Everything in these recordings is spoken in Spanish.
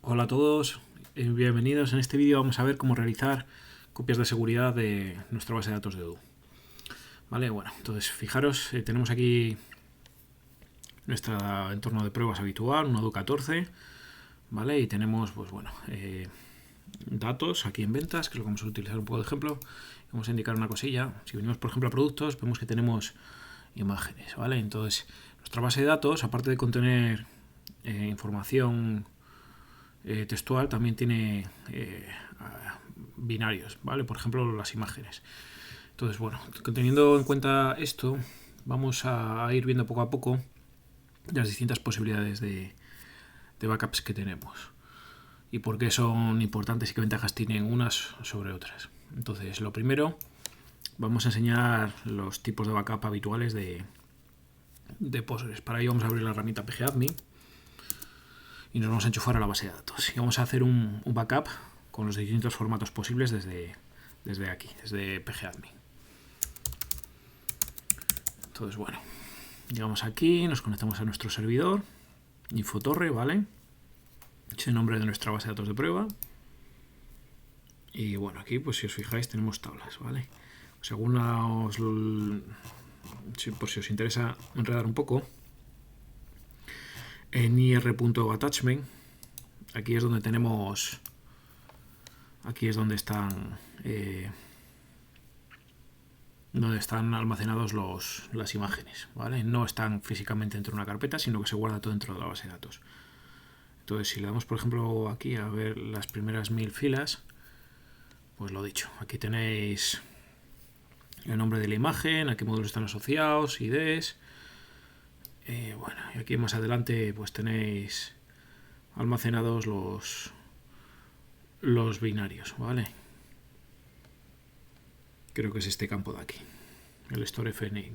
Hola a todos, bienvenidos. En este vídeo vamos a ver cómo realizar copias de seguridad de nuestra base de datos de Odoo. Vale, bueno, entonces fijaros, tenemos aquí nuestro entorno de pruebas habitual, un Odoo 14, ¿vale? Y tenemos, pues bueno, datos aquí en ventas, que es lo que vamos a utilizar un poco de ejemplo. Vamos a indicar una cosilla. Si venimos, por ejemplo, a productos, vemos que tenemos imágenes, ¿vale? Entonces, nuestra base de datos, aparte de contener información textual, también tiene binarios, ¿vale? Por ejemplo, las imágenes. Entonces, bueno, teniendo en cuenta esto, vamos a ir viendo poco a poco las distintas posibilidades de backups que tenemos y por qué son importantes y qué ventajas tienen unas sobre otras. Entonces, lo primero, vamos a enseñar los tipos de backup habituales de Postgres. Para ello vamos a abrir la herramienta pgadmin y nos vamos a enchufar a la base de datos. Y vamos a hacer un backup con los distintos formatos posibles desde aquí, desde pgadmin. Entonces, bueno, llegamos aquí, nos conectamos a nuestro servidor, Infotorre, ¿vale? Es el nombre de nuestra base de datos de prueba. Y bueno, aquí, pues si os fijáis, tenemos tablas, ¿vale? Según por si os interesa enredar un poco, en ir.attachment, aquí es donde tenemos, aquí es donde están almacenados las imágenes, ¿vale? No están físicamente dentro de una carpeta, sino que se guarda todo dentro de la base de datos. Entonces, si le damos, por ejemplo, aquí a ver las primeras 1000 filas, pues lo dicho, aquí tenéis el nombre de la imagen, a qué módulos están asociados, IDs. Bueno, y aquí más adelante pues tenéis almacenados los binarios, ¿vale? Creo que es este campo de aquí, el store fname.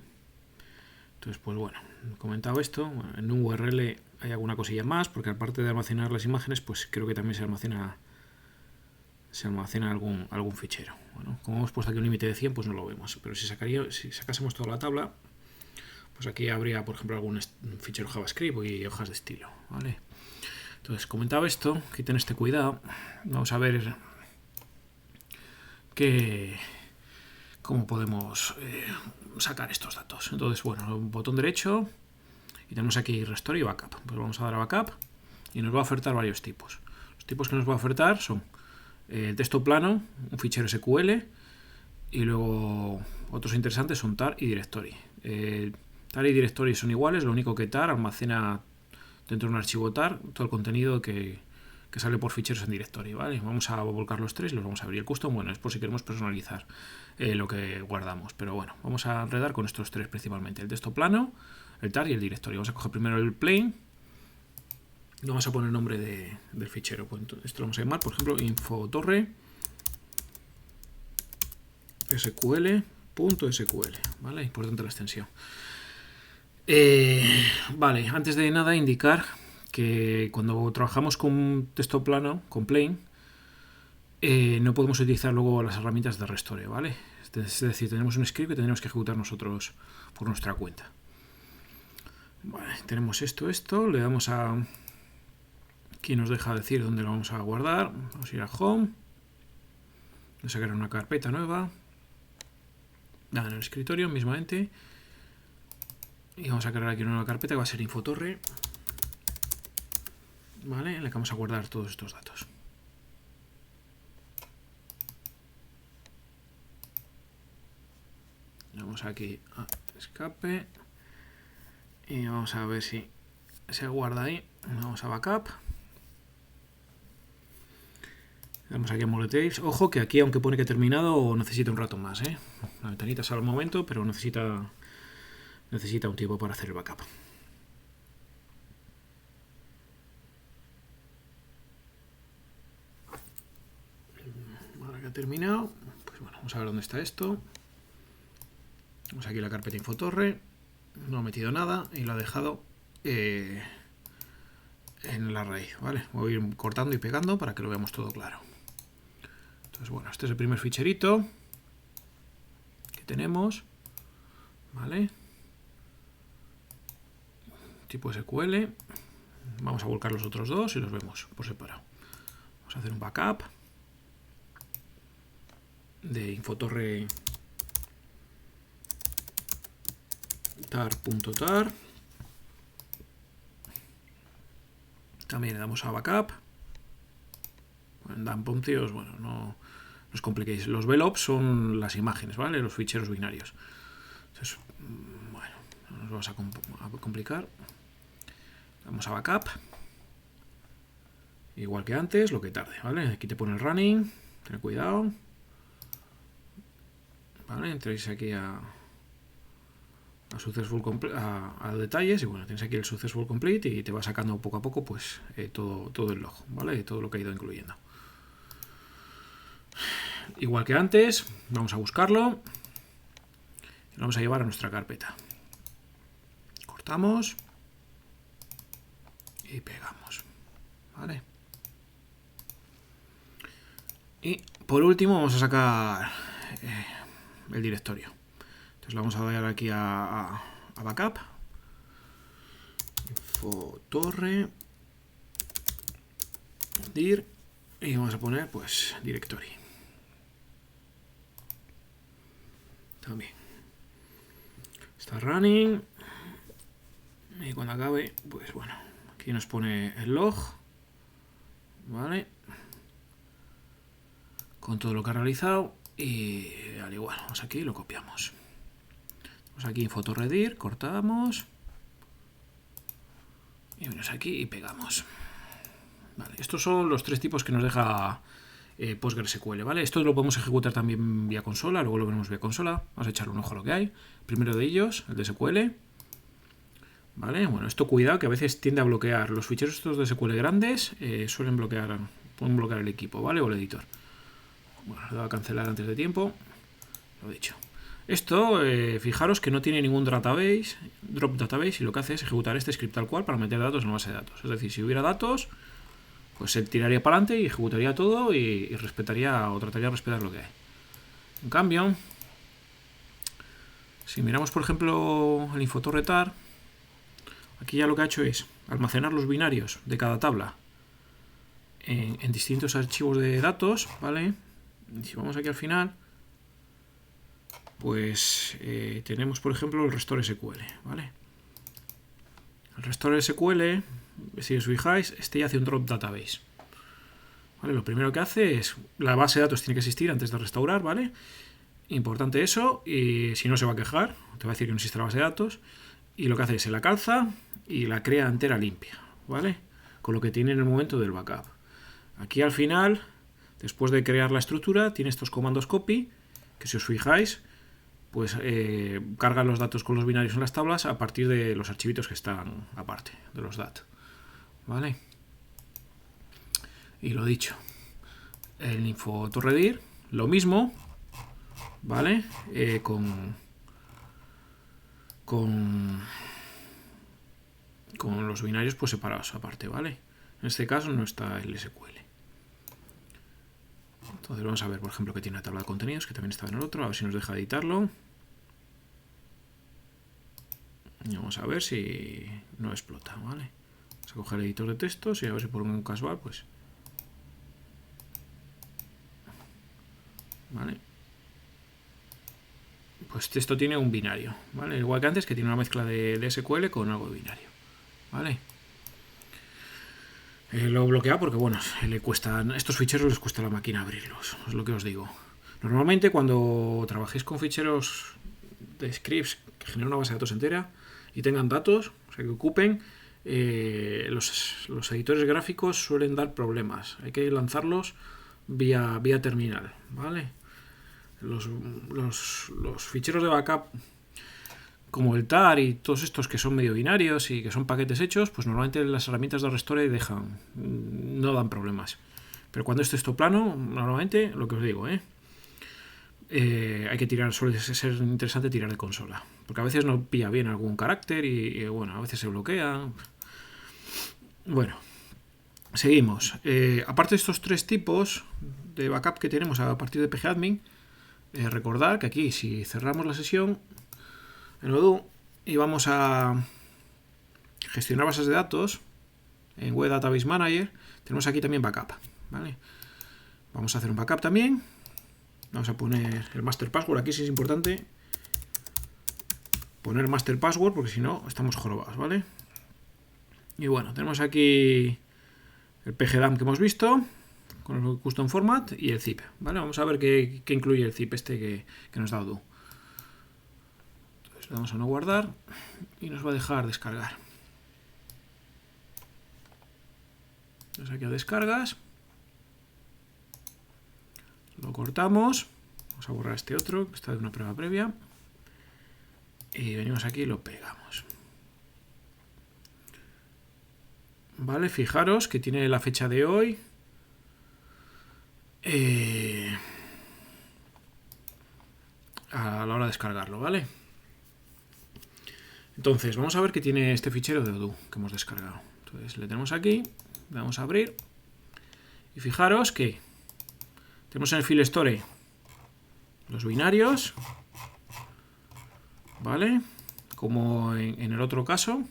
Entonces, pues bueno, comentado esto, en un URL hay alguna cosilla más, porque aparte de almacenar las imágenes, pues creo que también se almacena algún fichero. Bueno, como hemos puesto aquí un límite de 100, pues no lo vemos, pero si sacásemos toda la tabla, pues aquí habría, por ejemplo, algún fichero JavaScript y hojas de estilo, ¿vale? Entonces, comentado esto, quiten este cuidado, vamos a ver cómo podemos sacar estos datos. Entonces, bueno, un botón derecho y tenemos aquí Restore y Backup. Pues vamos a dar a Backup y nos va a ofertar varios tipos. Los tipos que nos va a ofertar son texto plano, un fichero SQL y luego otros interesantes son tar y directory. Tar y directory son iguales, lo único que tar almacena dentro de un archivo tar todo el contenido que sale por ficheros en directory, ¿vale? Vamos a volcar los tres y los vamos a abrir. El custom, bueno, es por si queremos personalizar lo que guardamos, pero bueno, vamos a enredar con estos tres principalmente, el texto plano, el tar y el directory. Vamos a coger primero el plain y vamos a poner el nombre del fichero. Pues esto lo vamos a llamar, por ejemplo, infotorre sql.sql, ¿vale? Importante la extensión. Vale, antes de nada indicar que cuando trabajamos con texto plano, con plain, no podemos utilizar luego las herramientas de restore, ¿vale? Es decir, tenemos un script que tenemos que ejecutar nosotros por nuestra cuenta. Vale, tenemos esto, le damos a... Aquí nos deja decir dónde lo vamos a guardar. Vamos a ir a home, vamos a sacar una carpeta nueva, en el escritorio mismamente, y vamos a crear aquí una nueva carpeta que va a ser Infotorre, ¿vale? En la que vamos a guardar todos estos datos. Vamos aquí a escape y vamos a ver si se guarda ahí. Vamos a backup. Vamos aquí a Moletails. Ojo que aquí, aunque pone que ha terminado, necesita un rato más, ¿eh? La ventanita sale al momento, pero necesita un tiempo para hacer el backup. Ahora que ha terminado, pues bueno, vamos a ver dónde está esto. Vamos aquí a la carpeta Infotorre. No ha metido nada y lo ha dejado en la raíz, ¿vale? Voy a ir cortando y pegando para que lo veamos todo claro. Entonces, bueno, este es el primer ficherito que tenemos, ¿vale? Tipo SQL. Vamos a volcar los otros dos y los vemos por separado. Vamos a hacer un backup de infotorre tar.tar. También le damos a backup. En Pontios, bueno, no os compliquéis. Los VLOPs son las imágenes, ¿vale? Los ficheros binarios. Entonces, bueno, no nos vamos a complicar. Vamos a backup. Igual que antes, lo que tarde, ¿vale? Aquí te pone el running. Ten cuidado. ¿Vale? Entréis aquí a detalles y bueno, tienes aquí el successful complete y te va sacando poco a poco pues todo el log, ¿vale? Todo lo que ha ido incluyendo. Igual que antes, vamos a buscarlo y lo vamos a llevar a nuestra carpeta. Cortamos y pegamos, ¿vale? Y por último vamos a sacar el directorio. Entonces le vamos a dar aquí a backup, infotorre dir y vamos a poner pues directory. También está running y cuando acabe pues bueno, aquí nos pone el log, vale, con todo lo que ha realizado y al igual, vamos aquí y lo copiamos. Vamos aquí infotorre dir, cortamos y venimos aquí y pegamos. Vale, estos son los tres tipos que nos deja PostgreSQL, ¿vale? Esto lo podemos ejecutar también vía consola, luego lo veremos vía consola. Vamos a echar un ojo a lo que hay. Primero de ellos, el de SQL. Vale, bueno, esto cuidado que a veces tiende a bloquear. Los ficheros estos de SQL grandes pueden bloquear el equipo, ¿vale? O el editor. Bueno, le voy a cancelar antes de tiempo. Lo dicho. Esto, fijaros que no tiene ningún drop database y lo que hace es ejecutar este script tal cual para meter datos en la base de datos. Es decir, si hubiera datos, pues se tiraría para adelante y ejecutaría todo y respetaría o trataría de respetar lo que hay. En cambio, si miramos por ejemplo el infotorre tar, aquí ya lo que ha hecho es almacenar los binarios de cada tabla en distintos archivos de datos, ¿vale? Y si vamos aquí al final, pues tenemos por ejemplo el restore SQL, ¿vale? El restore SQL, si os fijáis, este ya hace un drop database. ¿Vale? Lo primero que hace es, la base de datos tiene que existir antes de restaurar, ¿vale? Importante eso, y si no se va a quejar, te va a decir que no existe la base de datos, y lo que hace es se la calza y la crea entera limpia, ¿vale? Con lo que tiene en el momento del backup. Aquí al final, después de crear la estructura, tiene estos comandos copy, que si os fijáis, pues cargan los datos con los binarios en las tablas a partir de los archivitos que están aparte, de los DAT, ¿vale? Y lo dicho, el infotorre dir, lo mismo, ¿vale? Con los binarios pues separados aparte, ¿vale? En este caso no está el SQL. Entonces vamos a ver, por ejemplo, que tiene una tabla de contenidos, que también estaba en el otro, a ver si nos deja editarlo. Y vamos a ver si no explota, ¿vale? Vamos a coger el editor de textos y a ver si por un casual, pues... ¿Vale? Pues esto tiene un binario, ¿vale? Igual que antes, que tiene una mezcla de SQL con algo de binario, ¿vale? Lo bloquea porque, bueno, estos ficheros les cuesta a la máquina abrirlos, es lo que os digo. Normalmente cuando trabajéis con ficheros de scripts que generan una base de datos entera y tengan datos, o sea, que ocupen, los editores gráficos suelen dar problemas. Hay que lanzarlos vía terminal, ¿vale? Los ficheros de backup como el tar y todos estos que son medio binarios y que son paquetes hechos, pues normalmente las herramientas de restore no dan problemas. Pero cuando esto es plano, normalmente, lo que os digo, hay que tirar, suele ser interesante tirar de consola, porque a veces no pilla bien algún carácter y bueno, a veces se bloquea. Bueno, seguimos. Aparte de estos tres tipos de backup que tenemos a partir de pgadmin, recordad que aquí, si cerramos la sesión en Odoo y vamos a gestionar bases de datos en Web Database Manager, tenemos aquí también backup, ¿vale? Vamos a hacer un backup también. Vamos a poner el master password. Aquí sí es importante poner master password porque si no estamos jorobados, ¿vale? Y bueno, tenemos aquí el pgdump que hemos visto con el custom format y el zip, ¿vale? Vamos a ver qué incluye el zip este que nos da Odoo. Entonces le damos a no guardar y nos va a dejar descargar. Entonces aquí a descargas, lo cortamos, vamos a borrar este otro que está de una prueba previa y venimos aquí y lo pegamos. Vale, fijaros que tiene la fecha de hoy. A la hora de descargarlo, ¿vale? Entonces, vamos a ver qué tiene este fichero de Odoo que hemos descargado. Entonces, le tenemos aquí, le vamos a abrir y fijaros que tenemos en el file store los binarios, ¿vale? Como en el otro caso.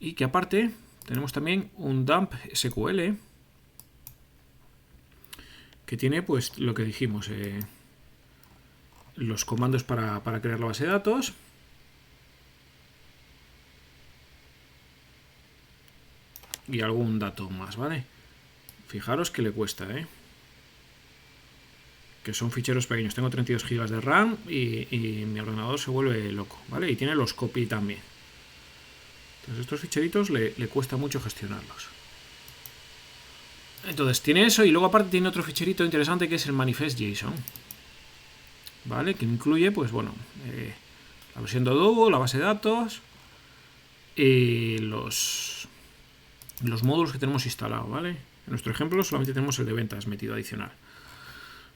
Y que aparte tenemos también un dump SQL que tiene pues lo que dijimos, los comandos para crear la base de datos y algún dato más, ¿vale? Fijaros que le cuesta, que son ficheros pequeños. Tengo 32 GB de RAM y mi ordenador se vuelve loco, ¿vale? Y tiene los copy también. Entonces estos ficheritos le cuesta mucho gestionarlos. Entonces tiene eso y luego aparte tiene otro ficherito interesante que es el manifest.json, ¿vale? Que incluye, pues bueno, la versión de Odoo, la base de datos y los módulos que tenemos instalados, ¿vale? En nuestro ejemplo solamente tenemos el de ventas metido adicional.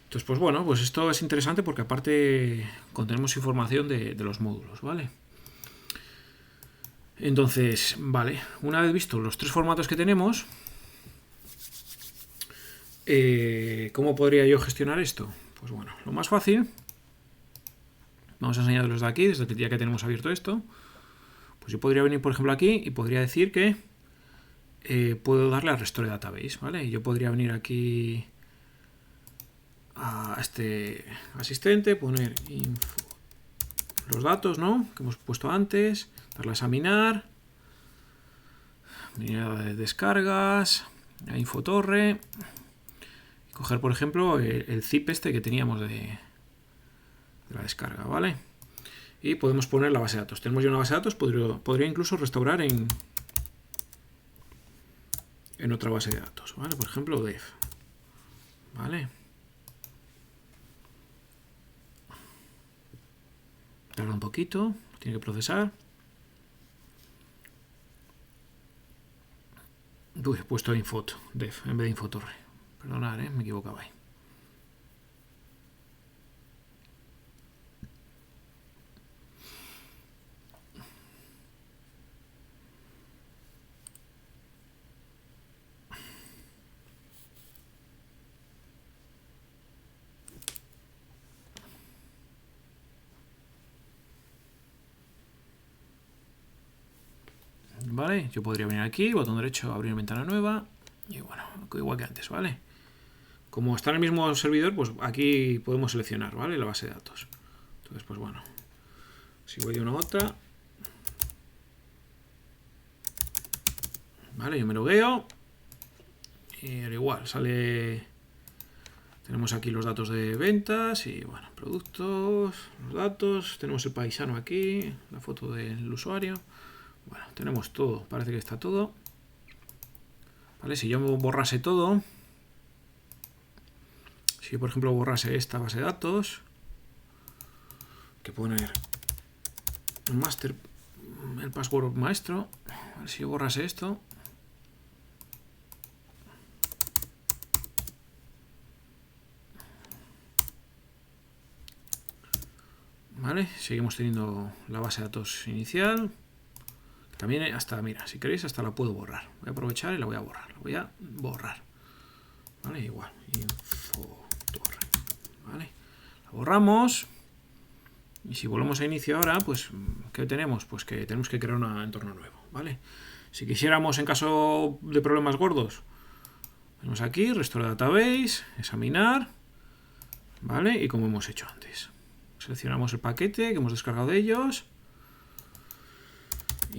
Entonces, pues bueno, pues esto es interesante porque aparte contenemos información de los módulos, ¿vale? Entonces, vale, una vez visto los tres formatos que tenemos, ¿cómo podría yo gestionar esto? Pues bueno, lo más fácil, vamos a enseñarlos de aquí, desde el día que tenemos abierto esto, pues yo podría venir, por ejemplo, aquí y podría decir que puedo darle a Restore Database, ¿vale? Y yo podría venir aquí a este asistente, poner info, los datos, ¿no? Que hemos puesto antes, darle a examinar, venir a descargas, a Infotorre, y coger, por ejemplo, el zip este que teníamos de la descarga, ¿vale? Y podemos poner la base de datos. Tenemos ya una base de datos, podría incluso restaurar en otra base de datos, ¿vale? Por ejemplo, dev, ¿vale? Tarda un poquito, tiene que procesar. Uy, he puesto infot, dev, en vez de Infotorre. Perdonad, me equivocaba ahí. ¿Vale? Yo podría venir aquí, botón derecho, abrir ventana nueva y bueno, igual que antes, ¿vale? Como está en el mismo servidor, pues aquí podemos seleccionar, ¿vale? La base de datos. Entonces, pues bueno, si voy de una a otra, ¿vale? Yo me logueo y al igual, sale... Tenemos aquí los datos de ventas y bueno, productos, los datos, tenemos el paisano aquí, la foto del usuario. Bueno, tenemos todo, parece que está todo. Vale, si yo borrase todo, si yo por ejemplo borrase esta base de datos, que poner el master, el password maestro, a ver si yo borrase esto. Vale, seguimos teniendo la base de datos inicial. También hasta, mira, si queréis hasta la puedo borrar. Voy a aprovechar y la voy a borrar. La voy a borrar. Vale, igual. Infotorre. Vale. La borramos. Y si volvemos a inicio ahora, pues, ¿qué tenemos? Pues que tenemos que crear un entorno nuevo. Vale. Si quisiéramos, en caso de problemas gordos, Venimos aquí, Restore Database, examinar, ¿vale? Y como hemos hecho antes. Seleccionamos el paquete que hemos descargado de ellos.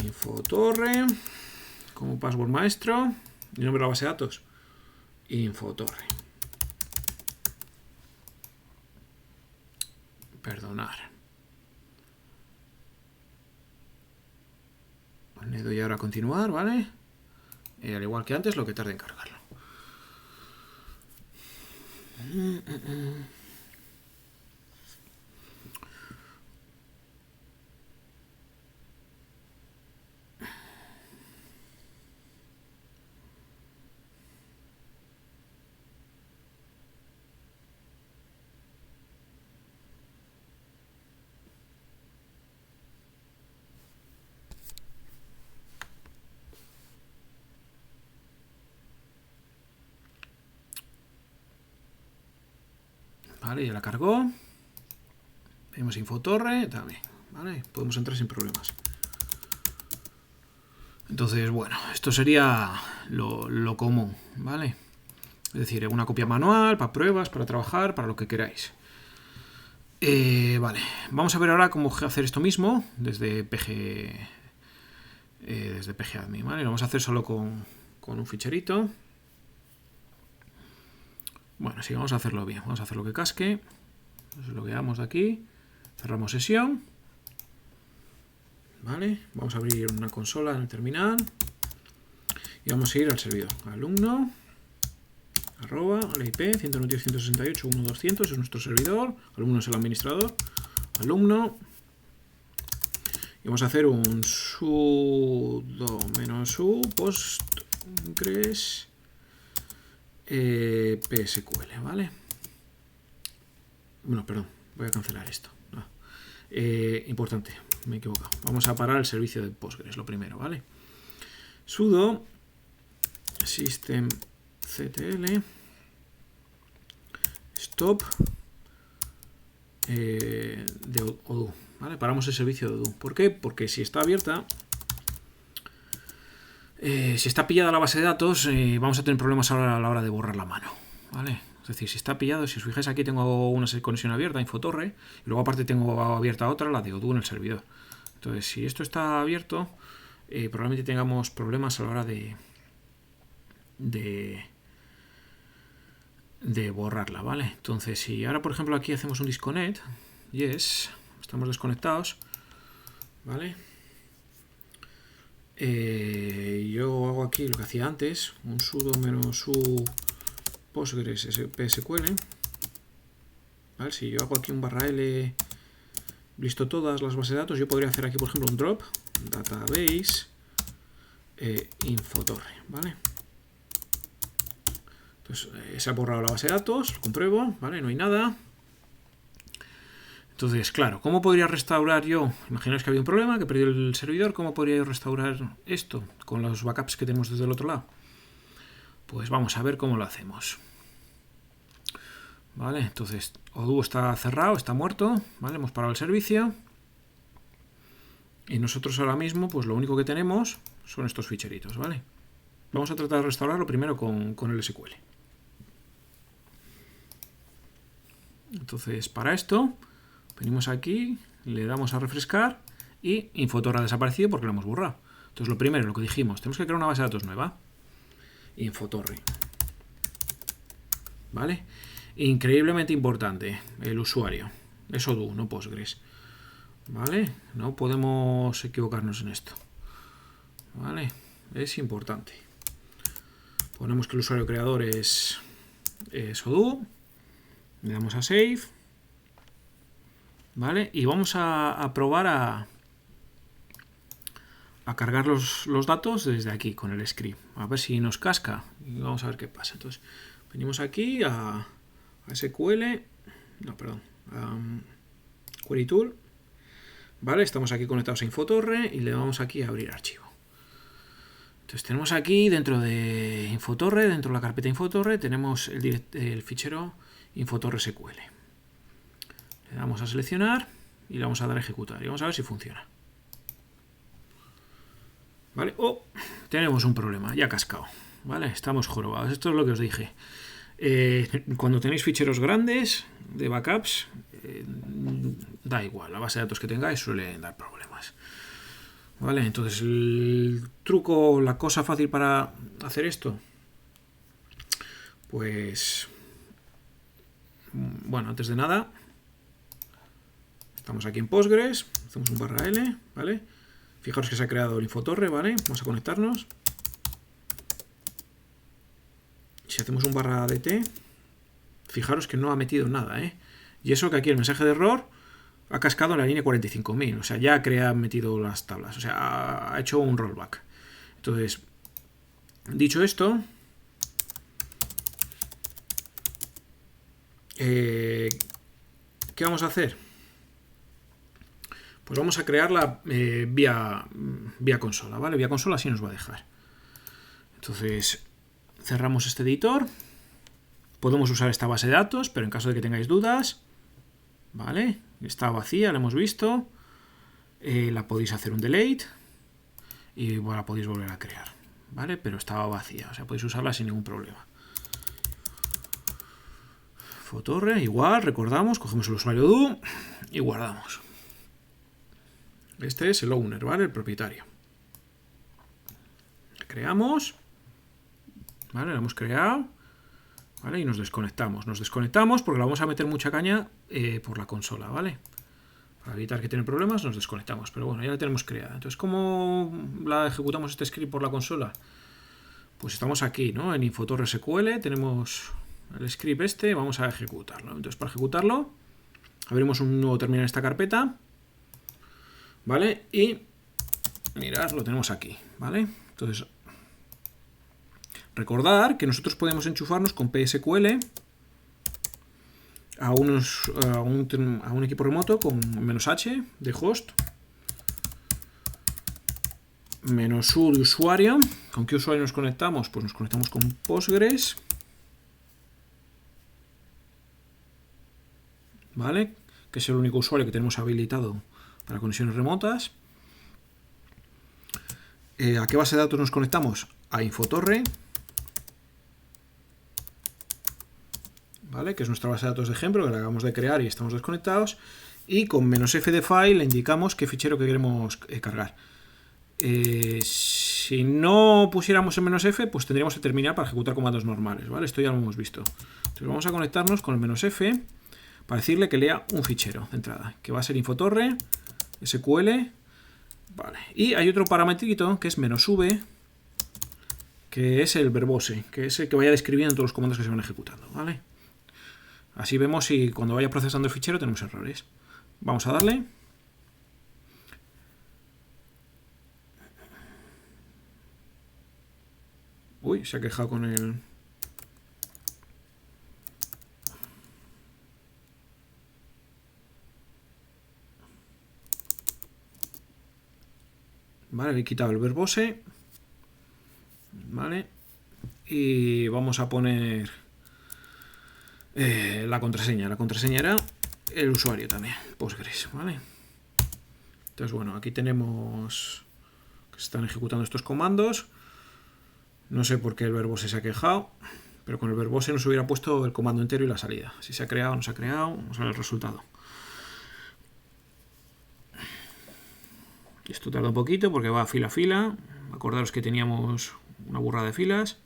Infotorre, como password maestro. Y nombre de la base de datos. Infotorre. Perdonar. Le doy ahora a continuar, ¿vale? Al igual que antes, lo que tarde en cargarlo. Vale, ya la cargó. Vemos Infotorre también, ¿vale? Podemos entrar sin problemas. Entonces, bueno, esto sería lo común, ¿vale? Es decir, una copia manual, para pruebas, para trabajar, para lo que queráis. Vale, vamos a ver ahora cómo hacer esto mismo desde pgadmin, ¿vale? Lo vamos a hacer solo con un ficherito. Bueno, sí, vamos a hacerlo bien. Vamos a hacer lo que casque. Entonces lo veamos de aquí. Cerramos sesión. Vale, vamos a abrir una consola en el terminal. Y vamos a ir al servidor. Alumno. Arroba, la IP 192.168.1.200 es nuestro servidor. Alumno es el administrador. Alumno. Y vamos a hacer un sudo -u postgres PSQL, ¿vale? Bueno, perdón, voy a cancelar esto. No. Importante, me he equivocado. Vamos a parar el servicio de Postgres, lo primero, ¿vale? Sudo systemctl stop de Odoo, ¿vale? Paramos el servicio de Odoo. ¿Por qué? Porque si está abierta, si está pillada la base de datos, vamos a tener problemas ahora a la hora de borrar la mano, ¿vale? Es decir, si está pillado, si os fijáis aquí tengo una conexión abierta, Infotorre, y luego aparte tengo abierta otra, la de Odoo en el servidor. Entonces, si esto está abierto, probablemente tengamos problemas a la hora de borrarla, ¿vale? Entonces, si ahora, por ejemplo, aquí hacemos un disconnect, yes, estamos desconectados, ¿vale? Yo hago aquí lo que hacía antes, un sudo -u postgres PSQL, ¿vale? Si yo hago aquí un /l, listo todas las bases de datos, yo podría hacer aquí, por ejemplo, un drop, database, Infotorre, ¿vale? Entonces, se ha borrado la base de datos, lo compruebo, ¿vale? No hay nada. Entonces, claro, ¿cómo podría restaurar yo? Imaginaos que había un problema, que perdió el servidor. ¿Cómo podría yo restaurar esto con los backups que tenemos desde el otro lado? Pues vamos a ver cómo lo hacemos. Vale, entonces Odoo está cerrado, está muerto, ¿vale? Hemos parado el servicio. Y nosotros ahora mismo, pues lo único que tenemos son estos ficheritos, ¿vale? Vamos a tratar de restaurarlo primero con el SQL. Entonces, para esto, venimos aquí, le damos a refrescar y Infotorre ha desaparecido porque lo hemos borrado. Entonces, lo primero, lo que dijimos, tenemos que crear una base de datos nueva. Infotorre. ¿Vale? Increíblemente importante, el usuario. Es Odoo, no Postgres. ¿Vale? No podemos equivocarnos en esto. ¿Vale? Es importante. Ponemos que el usuario creador es Odoo. Le damos a Save. ¿Vale? Y vamos a probar a cargar los datos desde aquí con el script. A ver si nos casca. Y vamos a ver qué pasa. Entonces, venimos aquí a SQL. No, perdón. Query Tool. Vale, estamos aquí conectados a Infotorre y le damos aquí a abrir archivo. Entonces tenemos aquí dentro de Infotorre, dentro de la carpeta Infotorre, tenemos el fichero Infotorre SQL. Le damos a seleccionar y le vamos a dar a ejecutar y vamos a ver si funciona. Vale, tenemos un problema, ya ha cascado. ¿vale? Estamos jorobados. Esto es lo que os dije. Cuando tenéis ficheros grandes de backups, da igual, la base de datos que tengáis suele dar problemas. ¿Vale? Entonces, el truco, la cosa fácil para hacer esto, pues, bueno, antes de nada, estamos aquí en Postgres, hacemos un /l, ¿vale? Fijaros que se ha creado el Infotorre, ¿vale? Vamos a conectarnos. Si hacemos un /dt, fijaros que no ha metido nada, ¿eh? Y eso que aquí el mensaje de error ha cascado en la línea 45.000, o sea, ya ha metido las tablas, o sea, ha hecho un rollback. Entonces, dicho esto, ¿qué vamos a hacer? Pues vamos a crearla vía consola, ¿vale? Vía consola así nos va a dejar. Entonces, cerramos este editor. Podemos usar esta base de datos, pero en caso de que tengáis dudas, ¿vale? Está vacía, la hemos visto. La podéis hacer un delete y bueno, la podéis volver a crear, ¿vale? Pero estaba vacía, o sea, podéis usarla sin ningún problema. Infotorre, igual, recordamos, cogemos el usuario do y guardamos. Este es el owner, ¿vale? El propietario. Creamos, ¿vale? Lo hemos creado, ¿vale? Y nos desconectamos. Nos desconectamos porque le vamos a meter mucha caña por la consola, ¿vale? Para evitar que tenga problemas, nos desconectamos. Pero bueno, ya la tenemos creada. Entonces, ¿cómo la ejecutamos este script por la consola? Pues estamos aquí, ¿no? En Infotorre SQL tenemos el script este, vamos a ejecutarlo. Entonces, para ejecutarlo, abrimos un nuevo terminal en esta carpeta, ¿vale? Y mirad, lo tenemos aquí, ¿vale? Entonces, recordar que nosotros podemos enchufarnos con PSQL a un equipo remoto con -h de host, -u de usuario. ¿Con qué usuario nos conectamos? Pues nos conectamos con Postgres, ¿vale? Que es el único usuario que tenemos habilitado para conexiones remotas. ¿A qué base de datos nos conectamos? A Infotorre, ¿vale? Que es nuestra base de datos de ejemplo, que la acabamos de crear y estamos desconectados. Y con -f de file le indicamos qué fichero que queremos cargar. Si no pusiéramos el -f, pues tendríamos que terminar para ejecutar comandos normales, ¿vale? Esto ya lo hemos visto. Entonces vamos a conectarnos con el -f para decirle que lea un fichero de entrada, que va a ser Infotorre, SQL, vale. Y hay otro parametrito que es -v, que es el verbose, que es el que vaya describiendo todos los comandos que se van ejecutando, ¿vale? Así vemos si cuando vaya procesando el fichero tenemos errores. Vamos a darle. Uy, se ha quejado con el... Vale, le he quitado el verbose. Vale. Y vamos a poner la contraseña. La contraseña era el usuario también, Postgres, ¿vale? Entonces, bueno, aquí tenemos que se están ejecutando estos comandos. No sé por qué el verbose se ha quejado, pero con el verbose nos hubiera puesto el comando entero y la salida. Si se ha creado o no se ha creado, vamos a ver el resultado. Esto tarda un poquito porque va fila a fila. Acordaros que teníamos una burrada de filas.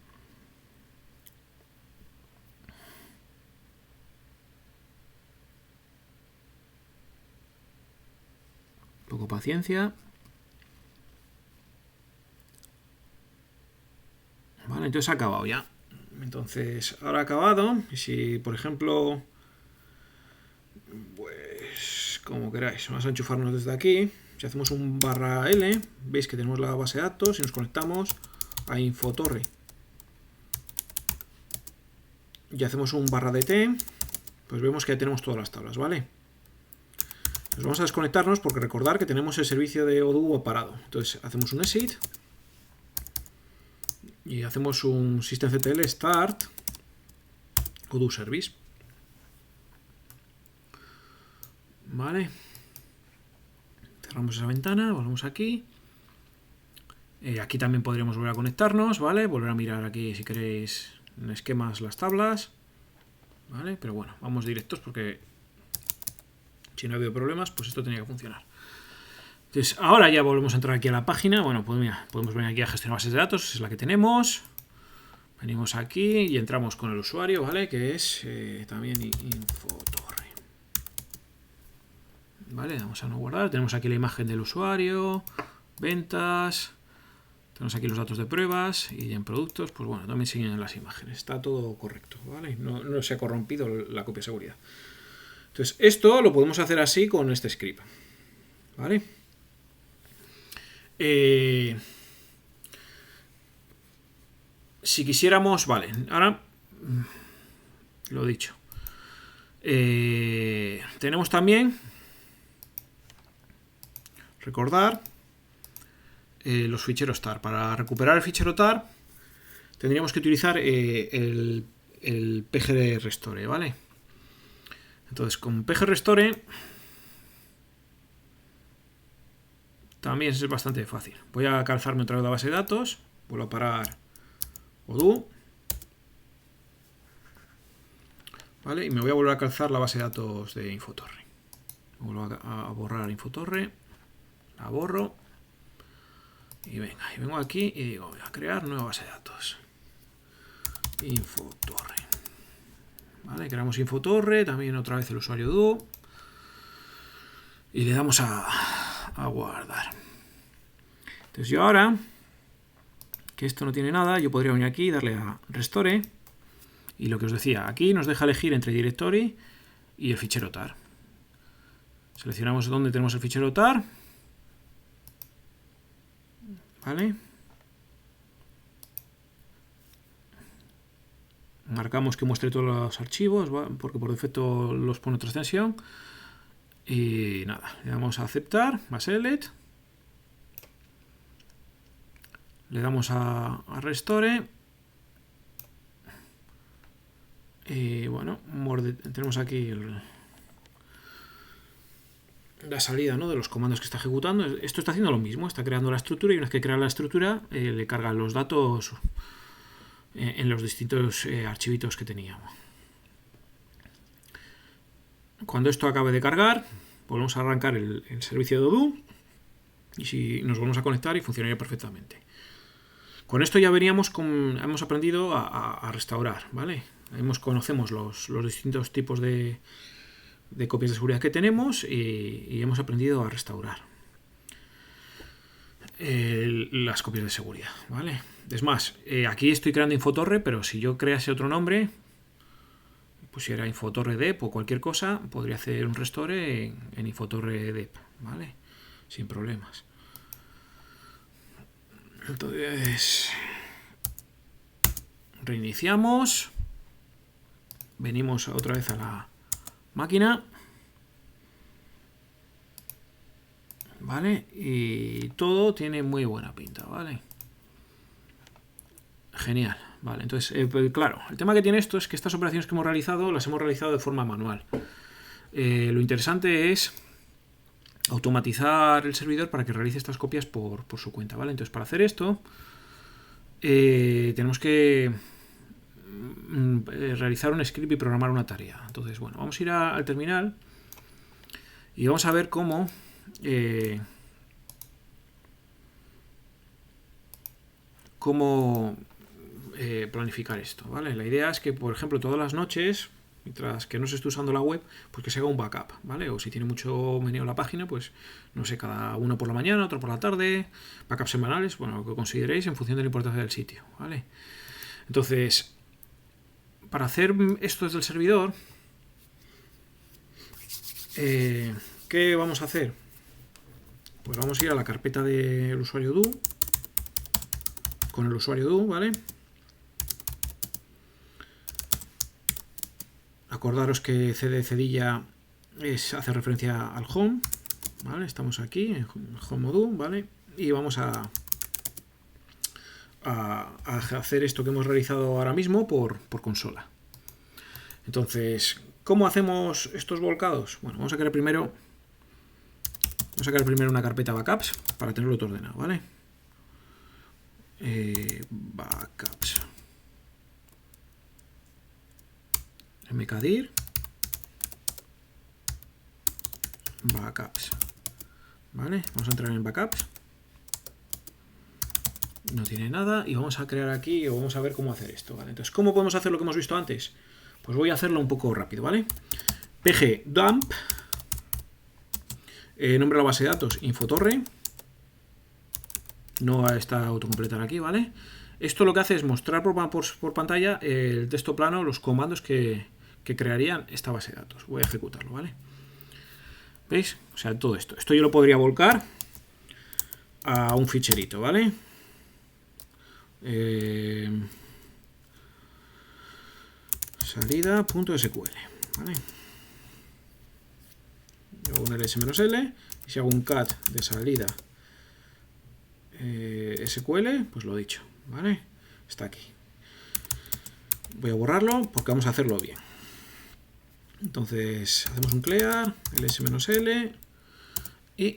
Poco paciencia. Vale, entonces ha acabado ya. Entonces, ahora ha acabado. Y si, por ejemplo, pues como queráis, vamos a enchufarnos desde aquí. Si hacemos un /l, veis que tenemos la base de datos y nos conectamos a Infotorre. Y hacemos un /dt, pues vemos que ya tenemos todas las tablas, ¿vale? Nos vamos a desconectarnos porque recordar que tenemos el servicio de Odoo parado. Entonces hacemos un exit y hacemos un systemctl start Odoo service. Vale. Cerramos esa ventana, volvemos aquí. Aquí también podríamos volver a conectarnos, ¿vale? Volver a mirar aquí, si queréis, en esquemas las tablas, ¿vale? Pero bueno, vamos directos porque si no ha habido problemas, pues esto tenía que funcionar. Entonces, ahora ya volvemos a entrar aquí a la página. Bueno, pues mira, podemos venir aquí a gestionar bases de datos, es la que tenemos. Venimos aquí y entramos con el usuario, ¿vale? Que es también Infotorre. ¿Vale? Vamos a no guardar. Tenemos aquí la imagen del usuario, ventas. Tenemos aquí los datos de pruebas y en productos, pues bueno, también siguen las imágenes. Está todo correcto, ¿vale? No se ha corrompido la copia de seguridad. Entonces, esto lo podemos hacer así con este script, ¿vale? Si quisiéramos, vale, ahora lo dicho. Tenemos también, recordar, los ficheros tar. Para recuperar el fichero tar tendríamos que utilizar el pgrestore, ¿vale? Entonces con pgrestore también es bastante fácil. Voy a calzarme otra vez la base de datos, vuelvo a parar Odoo, ¿vale? Y me voy a volver a calzar la base de datos de Infotorre. Vuelvo a borrar Infotorre, la borro. Y venga, y vengo aquí y digo, voy a crear nueva base de datos. Infotorre. Vale, creamos Infotorre, también otra vez el usuario Odoo. Y le damos a guardar. Entonces yo ahora, que esto no tiene nada, yo podría venir aquí y darle a Restore. Y lo que os decía, aquí nos deja elegir entre Directory y el fichero tar. Seleccionamos dónde tenemos el fichero tar. ¿Vale? Marcamos que muestre todos los archivos, ¿vale? Porque por defecto los pone otra extensión. Y nada, le damos a aceptar, a select. Le damos a Restore. Y bueno, tenemos aquí la salida, ¿no?, de los comandos que está ejecutando. Esto está haciendo lo mismo, está creando la estructura y una vez que crea la estructura le carga los datos en los distintos archivitos que teníamos. Cuando esto acabe de cargar, volvemos a arrancar el servicio de Odoo y si nos volvemos a conectar y funcionaría perfectamente. Con esto ya veríamos hemos aprendido a restaurar, ¿vale? Conocemos los distintos tipos de copias de seguridad que tenemos y hemos aprendido a restaurar las copias de seguridad, ¿vale? Es más, aquí estoy creando Infotorre, pero si yo crease otro nombre, pusiera Infotorre Dep o cualquier cosa, podría hacer un restore en Infotorre Dep, ¿vale? Sin problemas. Entonces, reiniciamos, venimos otra vez a la máquina, ¿vale? Y todo tiene muy buena pinta, ¿vale? Genial, ¿vale? Entonces, pues, claro, el tema que tiene esto es que estas operaciones que hemos realizado las hemos realizado de forma manual. Lo interesante es automatizar el servidor para que realice estas copias por su cuenta, ¿vale? Entonces, para hacer esto, tenemos que realizar un script y programar una tarea. Entonces, bueno, vamos a ir al terminal y vamos a ver cómo planificar esto, ¿vale? La idea es que, por ejemplo, todas las noches, mientras que no se esté usando la web, pues que se haga un backup, ¿vale? O si tiene mucho meneo la página, pues no sé, cada uno por la mañana, otro por la tarde, backups semanales, bueno, lo que consideréis en función de la importancia del sitio, ¿vale? Entonces, para hacer esto desde el servidor, ¿qué vamos a hacer? Pues vamos a ir a la carpeta del usuario Odoo, con el usuario Odoo, ¿vale? Acordaros que cd cedilla hace referencia al home, ¿vale? Estamos aquí en home Odoo, ¿vale? Y vamos a hacer esto que hemos realizado ahora mismo por consola. Entonces, ¿cómo hacemos estos volcados? Bueno, vamos a crear primero una carpeta backups para tenerlo todo ordenado, ¿vale? backups. mkdir backups. Vale, vamos a entrar en backups. No tiene nada y vamos a crear aquí o vamos a ver cómo hacer esto, ¿vale? Entonces, ¿cómo podemos hacer lo que hemos visto antes? Pues voy a hacerlo un poco rápido, ¿vale? pgdump, nombre de la base de datos, infotorre. No está autocompletar aquí, ¿vale? Esto lo que hace es mostrar por pantalla el texto plano, los comandos que crearían esta base de datos. Voy a ejecutarlo, ¿vale? ¿Veis? O sea, todo esto. Esto yo lo podría volcar a un ficherito, ¿vale? Salida.sql, ¿vale? Yo hago un ls-l y si hago un cat de salida SQL, pues lo dicho, ¿vale? Está aquí. Voy a borrarlo porque vamos a hacerlo bien. Entonces hacemos un clear, ls-l y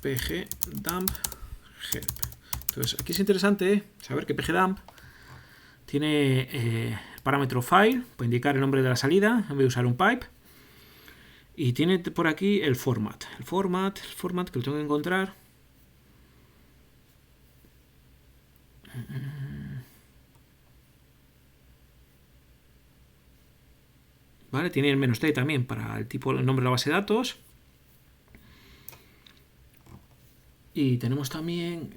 pgdump help. Entonces aquí es interesante saber que pgdump tiene parámetro file para indicar el nombre de la salida en vez de usar un pipe. Y tiene por aquí el format. El format que lo tengo que encontrar. ¿Vale? Tiene el -d también para el tipo, el nombre de la base de datos. Y tenemos también...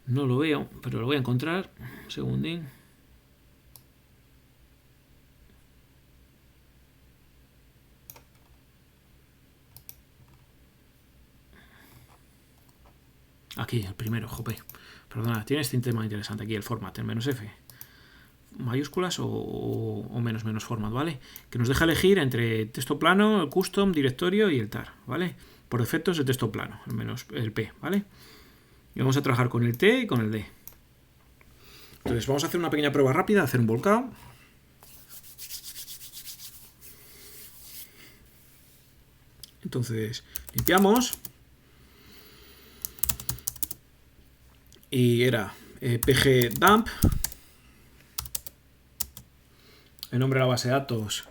no lo veo, pero lo voy a encontrar. Un segundín. Aquí, el primero, jope. Perdona, tiene este tema interesante aquí, el format, el -f. Mayúsculas o menos format, ¿vale? Que nos deja elegir entre texto plano, el custom, directorio y el tar, ¿vale? Por defecto es el texto plano, el P, ¿vale? Y vamos a trabajar con el T y con el D. Entonces vamos a hacer una pequeña prueba rápida, hacer un volcado. Entonces limpiamos. Y era pgdump. El nombre de la base de datos,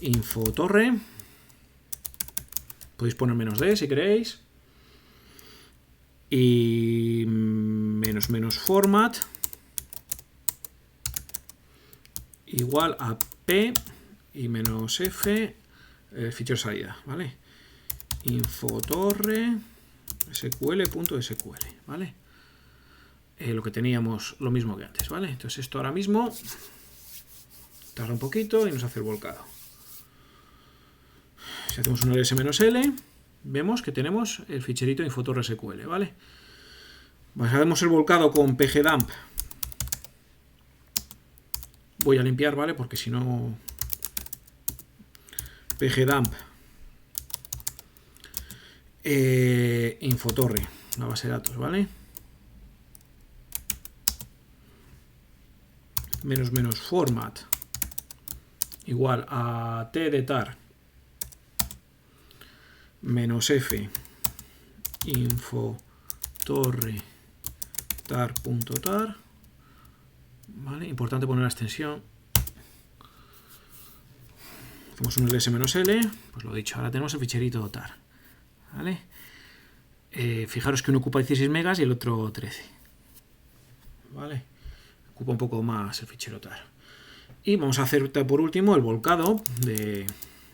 infotorre. Podéis poner -d si queréis. Y -format igual a p y -f fichero salida, ¿vale? Infotorre sql.sql, ¿vale? Lo que teníamos, lo mismo que antes, ¿vale? Entonces esto ahora mismo tarda un poquito y nos hace el volcado. Si hacemos un ls-l, vemos que tenemos el ficherito infotorre SQL, ¿vale? Hacemos el volcado con pgdump. Voy a limpiar, ¿vale? Porque si no... pgdump infotorre, la base de datos, ¿vale? -format igual a t de tar -f infotorre tar.tar, ¿vale? Importante poner la extensión. Hacemos un ls-l, pues lo dicho, ahora tenemos el ficherito tar, ¿vale? Fijaros que uno ocupa 16 megas y el otro 13, ¿vale? Ocupa un poco más el fichero tar. Y vamos a hacer por último el volcado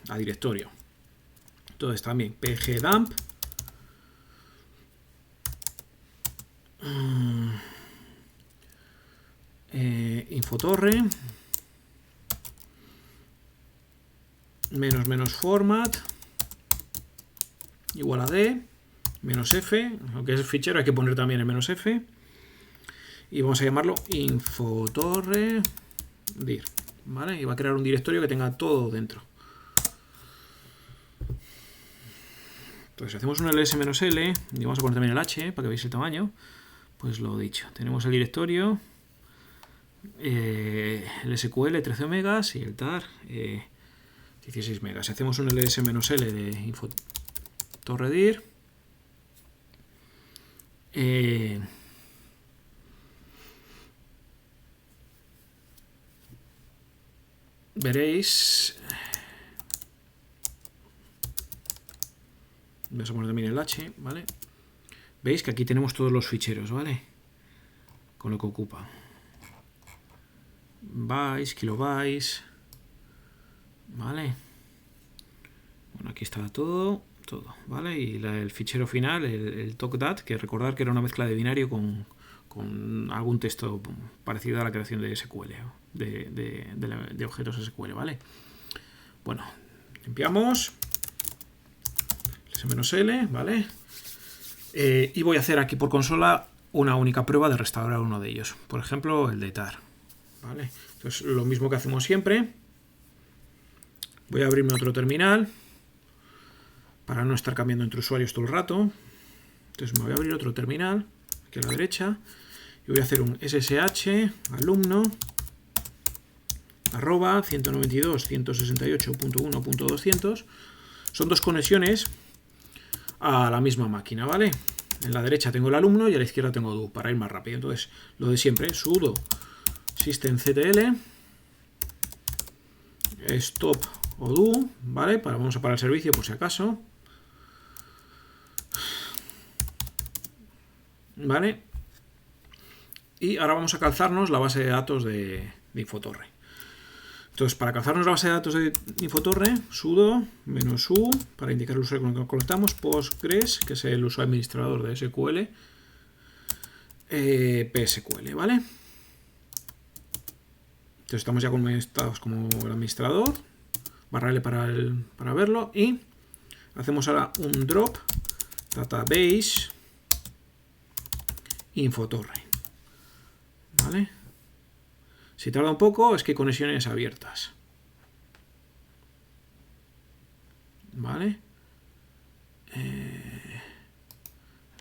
a directorio. Entonces también pgdump infotorre -format igual a d -f, aunque es el fichero hay que poner también el -f, y vamos a llamarlo infotorre dir, ¿vale? Y va a crear un directorio que tenga todo dentro. Entonces hacemos un ls-l y vamos a poner también el h para que veáis el tamaño. Pues lo dicho, tenemos el directorio, el SQL 13 megas y el tar 16 megas. Si hacemos un ls-l de infotorre dir, Veréis, vamos a poner también el H, ¿vale? Veis que aquí tenemos todos los ficheros, ¿vale? Con lo que ocupa. Bytes, kilobytes, ¿vale? Bueno, aquí está todo, ¿vale? Y el fichero final, el talk.dat, que recordar que era una mezcla de binario con algún texto parecido a la creación de SQL, de objetos SQL, ¿vale? Bueno, limpiamos S-L, ¿vale? Y voy a hacer aquí por consola una única prueba de restaurar uno de ellos. Por ejemplo, el de tar, ¿vale? Entonces, lo mismo que hacemos siempre. Voy a abrirme otro terminal para no estar cambiando entre usuarios todo el rato. Entonces me voy a abrir otro terminal aquí a la derecha y voy a hacer un ssh alumno arroba 192.168.1.200. Son dos conexiones a la misma máquina, ¿vale? En la derecha tengo el alumno y a la izquierda tengo do, para ir más rápido. Entonces, lo de siempre, sudo systemctl stop o do, ¿vale? Vamos a parar el servicio por si acaso. ¿Vale? Y ahora vamos a calzarnos la base de datos de Infotorre. Entonces, para calzarnos la base de datos de Infotorre, sudo -u, para indicar el usuario con el que conectamos, Postgres, que es el usuario administrador de SQL, PSQL, ¿vale? Entonces estamos ya conectados como el administrador, /L para verlo, y hacemos ahora un drop database Infotorre, ¿vale? Si tarda un poco es que hay conexiones abiertas, ¿vale?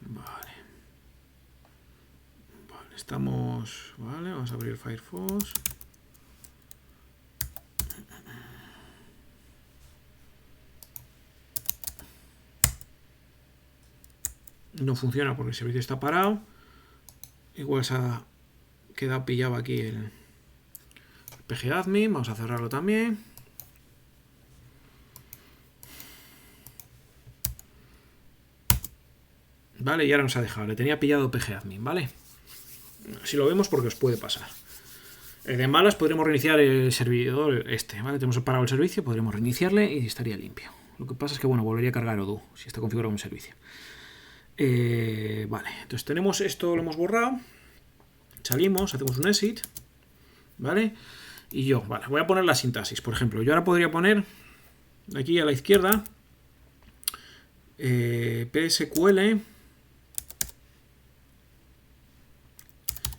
Vale, estamos, ¿vale? Vamos a abrir Firefox. No funciona porque el servicio está parado. Igual se ha quedado pillado aquí el pgadmin. Vamos a cerrarlo también. Vale, y ahora nos ha dejado. Le tenía pillado pgadmin, ¿vale? Si lo vemos porque os puede pasar. De malas podremos reiniciar el servidor ¿vale? Tenemos parado el servicio, podremos reiniciarle y estaría limpio. Lo que pasa es que, bueno, volvería a cargar Odoo si está configurado un servicio. Vale, entonces tenemos esto, lo hemos borrado. Salimos, hacemos un exit, ¿vale? Y yo, vale, voy a poner la sintaxis. Por ejemplo, yo ahora podría poner aquí a la izquierda PSQL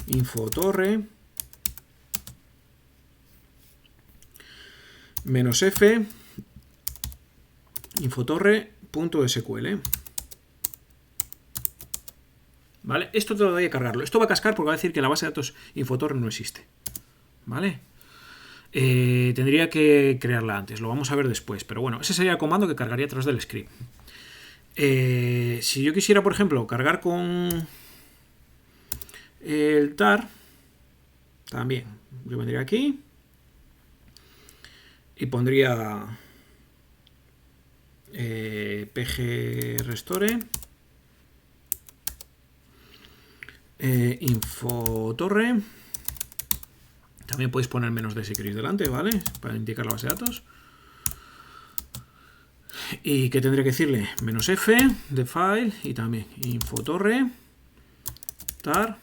Infotorre -f Infotorre.sql. ¿Vale? Esto todavía hay que cargarlo. Esto va a cascar porque va a decir que la base de datos Infotorre no existe. ¿Vale? Tendría que crearla antes. Lo vamos a ver después. Pero bueno, ese sería el comando que cargaría a través del script. Si yo quisiera, por ejemplo, cargar con el tar, también. Yo vendría aquí y pondría pgrestore Infotorre. También podéis poner menos de si queréis delante, ¿vale? Para indicar la base de datos. ¿Y qué tendría que decirle? -f de file y también Infotorre tar.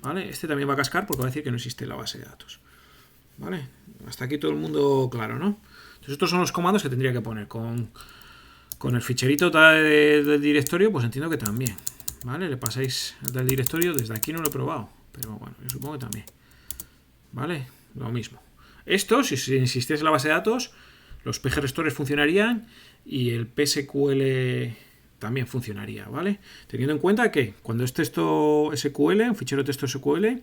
¿Vale? Este también va a cascar porque va a decir que no existe la base de datos. ¿Vale? Hasta aquí todo el mundo claro, ¿no? Entonces estos son los comandos que tendría que poner. Con el ficherito del directorio, pues entiendo que también. ¿Vale? Le pasáis del directorio, desde aquí no lo he probado, pero bueno, yo supongo que también. ¿Vale? Lo mismo. Esto, si existiese la base de datos, los pgrestores funcionarían y el PSQL también funcionaría, ¿vale? Teniendo en cuenta que cuando es texto SQL, un fichero de texto SQL,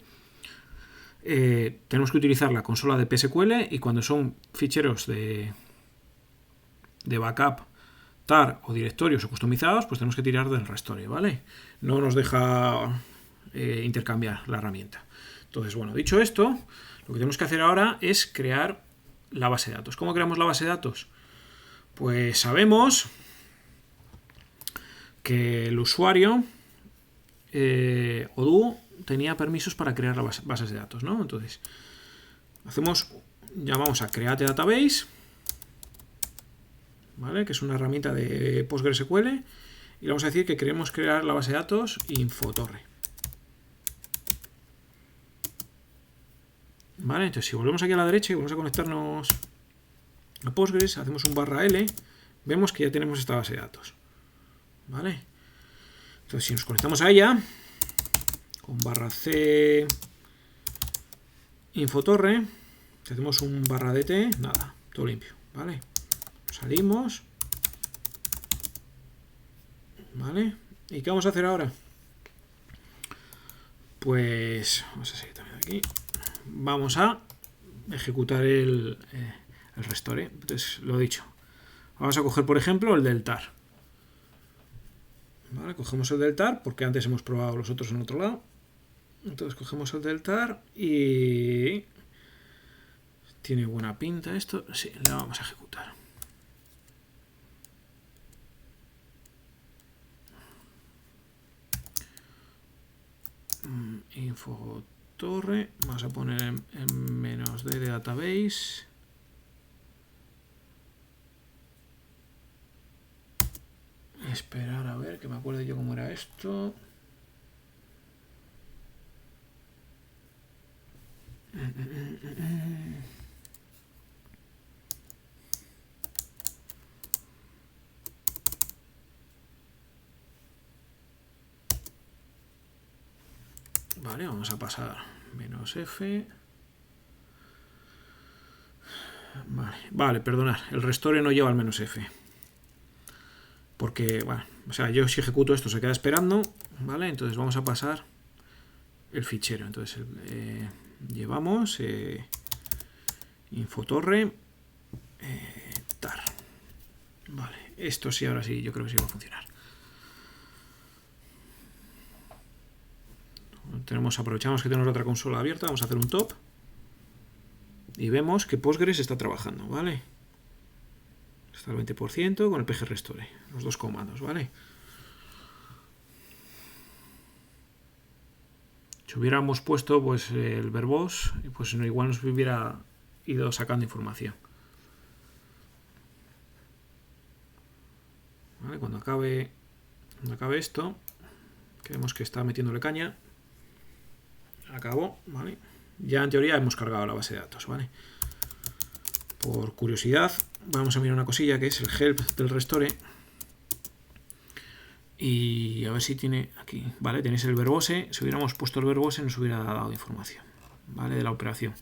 tenemos que utilizar la consola de PSQL y cuando son ficheros de backup tar o directorios o customizados, pues tenemos que tirar del restore, ¿vale? No nos deja intercambiar la herramienta. Entonces, bueno, dicho esto, lo que tenemos que hacer ahora es crear la base de datos. ¿Cómo creamos la base de datos? Pues sabemos que el usuario Odoo tenía permisos para crear las bases de datos, ¿no? Entonces, llamamos a create database, ¿vale? Que es una herramienta de PostgreSQL, y le vamos a decir que queremos crear la base de datos Infotorre. ¿Vale? Entonces, si volvemos aquí a la derecha y volvemos a conectarnos a Postgres, hacemos un /L, vemos que ya tenemos esta base de datos. ¿Vale? Entonces, si nos conectamos a ella, con /C Infotorre, si hacemos un /DT, nada, todo limpio. ¿Vale? Salimos. ¿Vale? ¿Y qué vamos a hacer ahora? Pues vamos a seguir también aquí. Vamos a ejecutar el restore. Entonces, lo dicho. Vamos a coger, por ejemplo, el del tar. ¿Vale? Cogemos el del tar, porque antes hemos probado los otros en otro lado. Entonces cogemos el del tar y... ¿Tiene buena pinta esto? Sí, le vamos a ejecutar. Infotorre, vamos a poner en -d de database. Esperar a ver que me acuerde yo cómo era esto. Vale, vamos a pasar -f. Vale, perdonad, el restore no lleva el -f. Porque, bueno, o sea, yo si ejecuto esto se queda esperando, ¿vale? Entonces vamos a pasar el fichero. Entonces llevamos Infotorre tar. Vale, esto sí, ahora sí, yo creo que sí va a funcionar. Aprovechamos que tenemos otra consola abierta, vamos a hacer un top y vemos que Postgres está trabajando, ¿vale? Está al 20% con el pg restore, los dos comandos, ¿vale? Si hubiéramos puesto pues el verbose, pues igual nos hubiera ido sacando información. ¿Vale? Cuando acabe esto, que vemos que está metiéndole caña, acabó, ¿vale? Ya en teoría hemos cargado la base de datos, ¿vale? Por curiosidad, vamos a mirar una cosilla que es el help del restore. Y a ver si tiene aquí, ¿vale? Tenéis el verbose. Si hubiéramos puesto el verbose nos hubiera dado información, ¿vale? De la operación.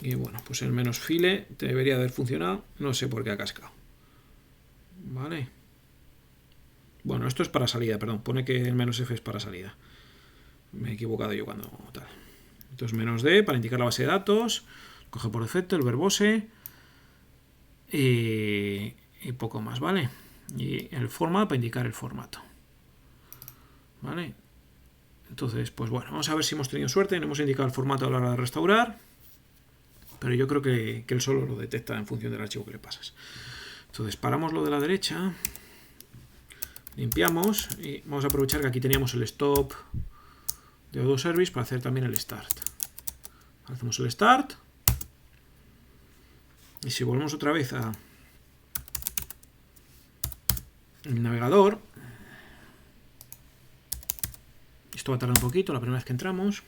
Y bueno, pues el -file debería haber funcionado. No sé por qué ha cascado. ¿Vale? Bueno, esto es para salida, perdón. Pone que el -f es para salida. Me he equivocado yo cuando tal. Entonces -d para indicar la base de datos. Coge por defecto el verbose. Y poco más, ¿vale? Y el format para indicar el formato. ¿Vale? Entonces, pues bueno, vamos a ver si hemos tenido suerte. No hemos indicado el formato a la hora de restaurar. Pero yo creo que él solo lo detecta en función del archivo que le pasas. Entonces, paramos lo de la derecha. Limpiamos y vamos a aprovechar que aquí teníamos el stop de Odoo Service para hacer también el start. Hacemos el start y si volvemos otra vez a el navegador, esto va a tardar un poquito la primera vez que entramos.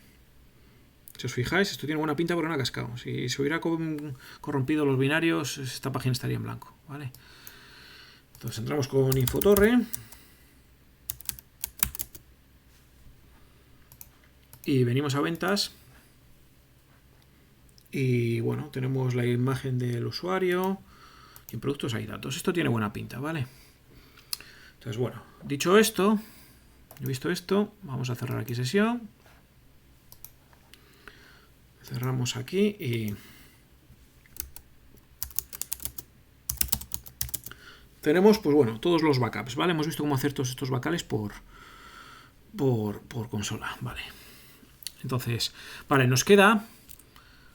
Si os fijáis, esto tiene buena pinta pero no ha cascado. Si se hubiera corrompido los binarios, esta página estaría en blanco, ¿vale? Entonces entramos con Infotorre y venimos a ventas y bueno, tenemos la imagen del usuario y en productos hay datos. Esto tiene buena pinta, ¿vale? Entonces bueno, dicho esto, he visto esto, vamos a cerrar aquí sesión. Cerramos aquí y tenemos, pues bueno, todos los backups, ¿vale? Hemos visto cómo hacer todos estos backups por consola, ¿vale? Entonces, vale, nos queda...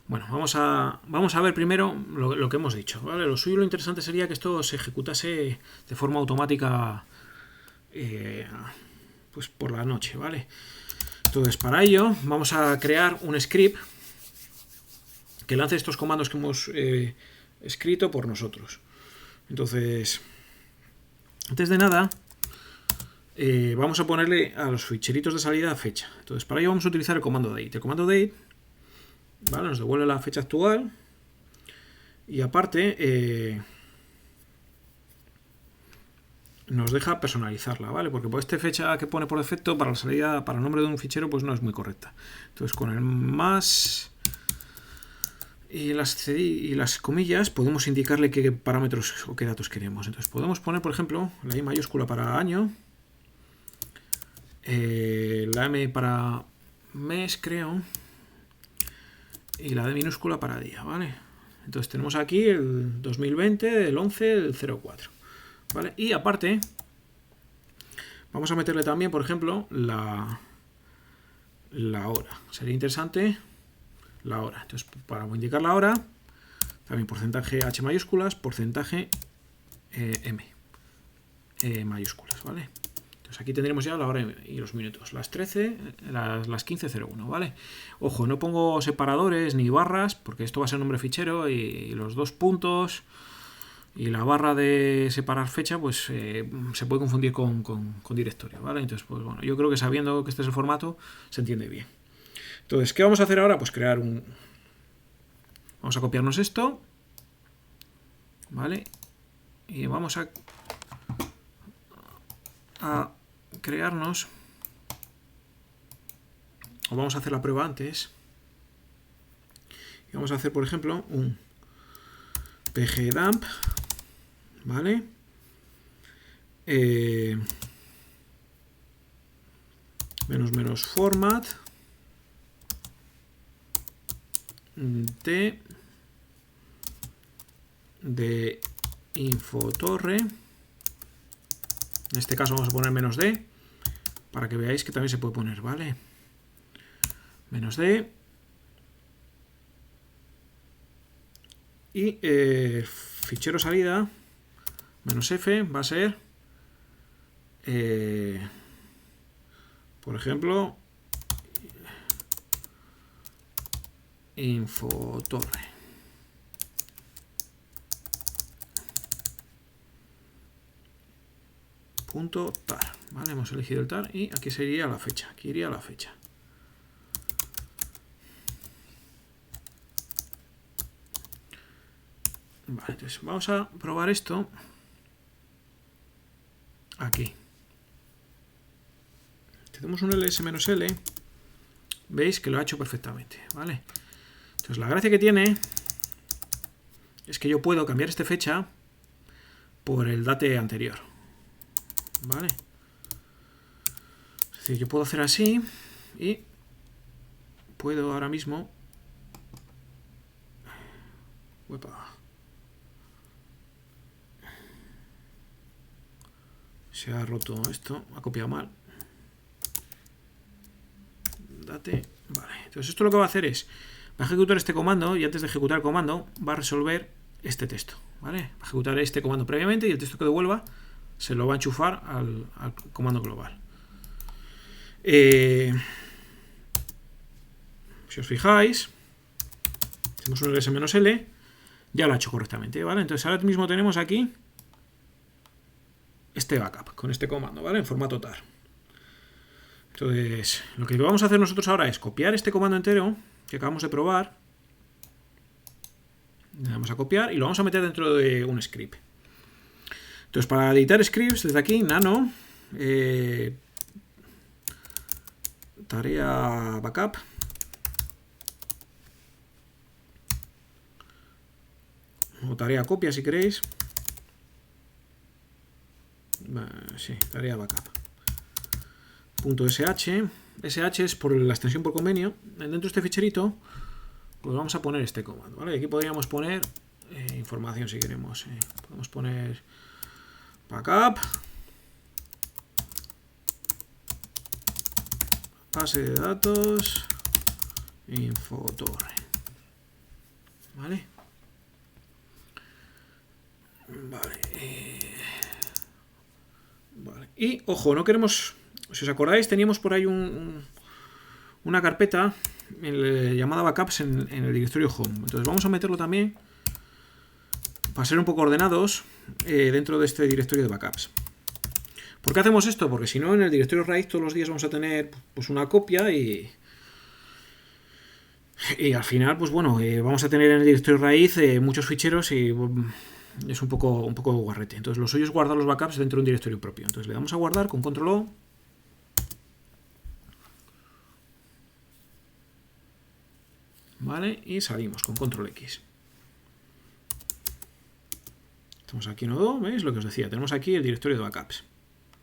Bueno, vamos a ver primero lo que hemos dicho, ¿vale? Lo suyo, lo interesante sería que esto se ejecutase de forma automática pues por la noche, ¿vale? Entonces, para ello, vamos a crear un script que lance estos comandos que hemos escrito por nosotros. Entonces, antes de nada, vamos a ponerle a los ficheritos de salida fecha. Entonces, para ello vamos a utilizar el comando date. El comando date, ¿vale? Nos devuelve la fecha actual y aparte nos deja personalizarla, ¿vale? Porque por esta fecha que pone por defecto para la salida, para el nombre de un fichero, pues no es muy correcta. Entonces, con el más y las comillas podemos indicarle qué parámetros o qué datos queremos. Entonces, podemos poner, por ejemplo, la I mayúscula para año, la M para mes, creo, y la D minúscula para día, ¿vale? Entonces tenemos aquí el 2020, el 11, el 04, ¿vale? Y aparte vamos a meterle también, por ejemplo, la hora. Sería interesante la hora. Entonces, para indicar la hora, también porcentaje H mayúsculas, porcentaje M mayúsculas, ¿vale? Entonces aquí tendremos ya la hora y los minutos, las 13, las 15:01, ¿vale? Ojo, no pongo separadores ni barras, porque esto va a ser nombre fichero y los dos puntos y la barra de separar fecha, pues se puede confundir con directorio, ¿vale? Entonces, pues bueno, yo creo que sabiendo que este es el formato, se entiende bien. Entonces, ¿qué vamos a hacer ahora? Pues crear un... Vamos a copiarnos esto, ¿vale? Y vamos a crearnos, o vamos a hacer la prueba antes, y vamos a hacer, por ejemplo, un pgdump, ¿vale? -- format de infotorre. En este caso vamos a poner -d para que veáis que también se puede poner, ¿vale? -d y fichero salida -f va a ser por ejemplo infotorre. .tar, ¿vale? Hemos elegido el tar y aquí sería la fecha, aquí iría la fecha. Vale, entonces vamos a probar esto aquí. Tenemos un ls-l, veis que lo ha hecho perfectamente, ¿vale? Entonces la gracia que tiene es que yo puedo cambiar esta fecha por el date anterior, ¿vale? Es decir, yo puedo hacer así y puedo ahora mismo... Uepa. Se ha roto esto, ha copiado mal. Date, vale. Entonces esto lo que va a hacer es, va a ejecutar este comando y antes de ejecutar el comando va a resolver este texto, ¿vale? Va a ejecutar este comando previamente y el texto que devuelva se lo va a enchufar al comando global. Si os fijáis, hacemos un ls-l, ya lo ha hecho correctamente, ¿vale? Entonces ahora mismo tenemos aquí este backup con este comando, ¿vale? En formato tar. Entonces, lo que vamos a hacer nosotros ahora es copiar este comando entero que acabamos de probar. Le vamos a copiar y lo vamos a meter dentro de un script. Entonces, para editar scripts, desde aquí, nano, tarea backup. O tarea copia si queréis. Sí, tarea backup. .sh. sh es por la extensión por convenio. Dentro de este ficherito, pues vamos a poner este comando, ¿vale? Aquí podríamos poner información si queremos. Podemos poner backup, base de datos, Infotorre. ¿Vale? Vale. Vale. Y, ojo, no queremos... Si os acordáis, teníamos por ahí una carpeta llamada backups en el directorio home. Entonces vamos a meterlo también para ser un poco ordenados dentro de este directorio de backups. ¿Por qué hacemos esto? Porque si no, en el directorio raíz todos los días vamos a tener pues una copia y al final, pues bueno, vamos a tener en el directorio raíz muchos ficheros y es un poco guarrete. Entonces lo suyo es guardar los backups dentro de un directorio propio. Entonces le damos a guardar con control O. ¿Vale? Y salimos con control X. Estamos aquí en O2, ¿veis? Lo que os decía, tenemos aquí el directorio de backups.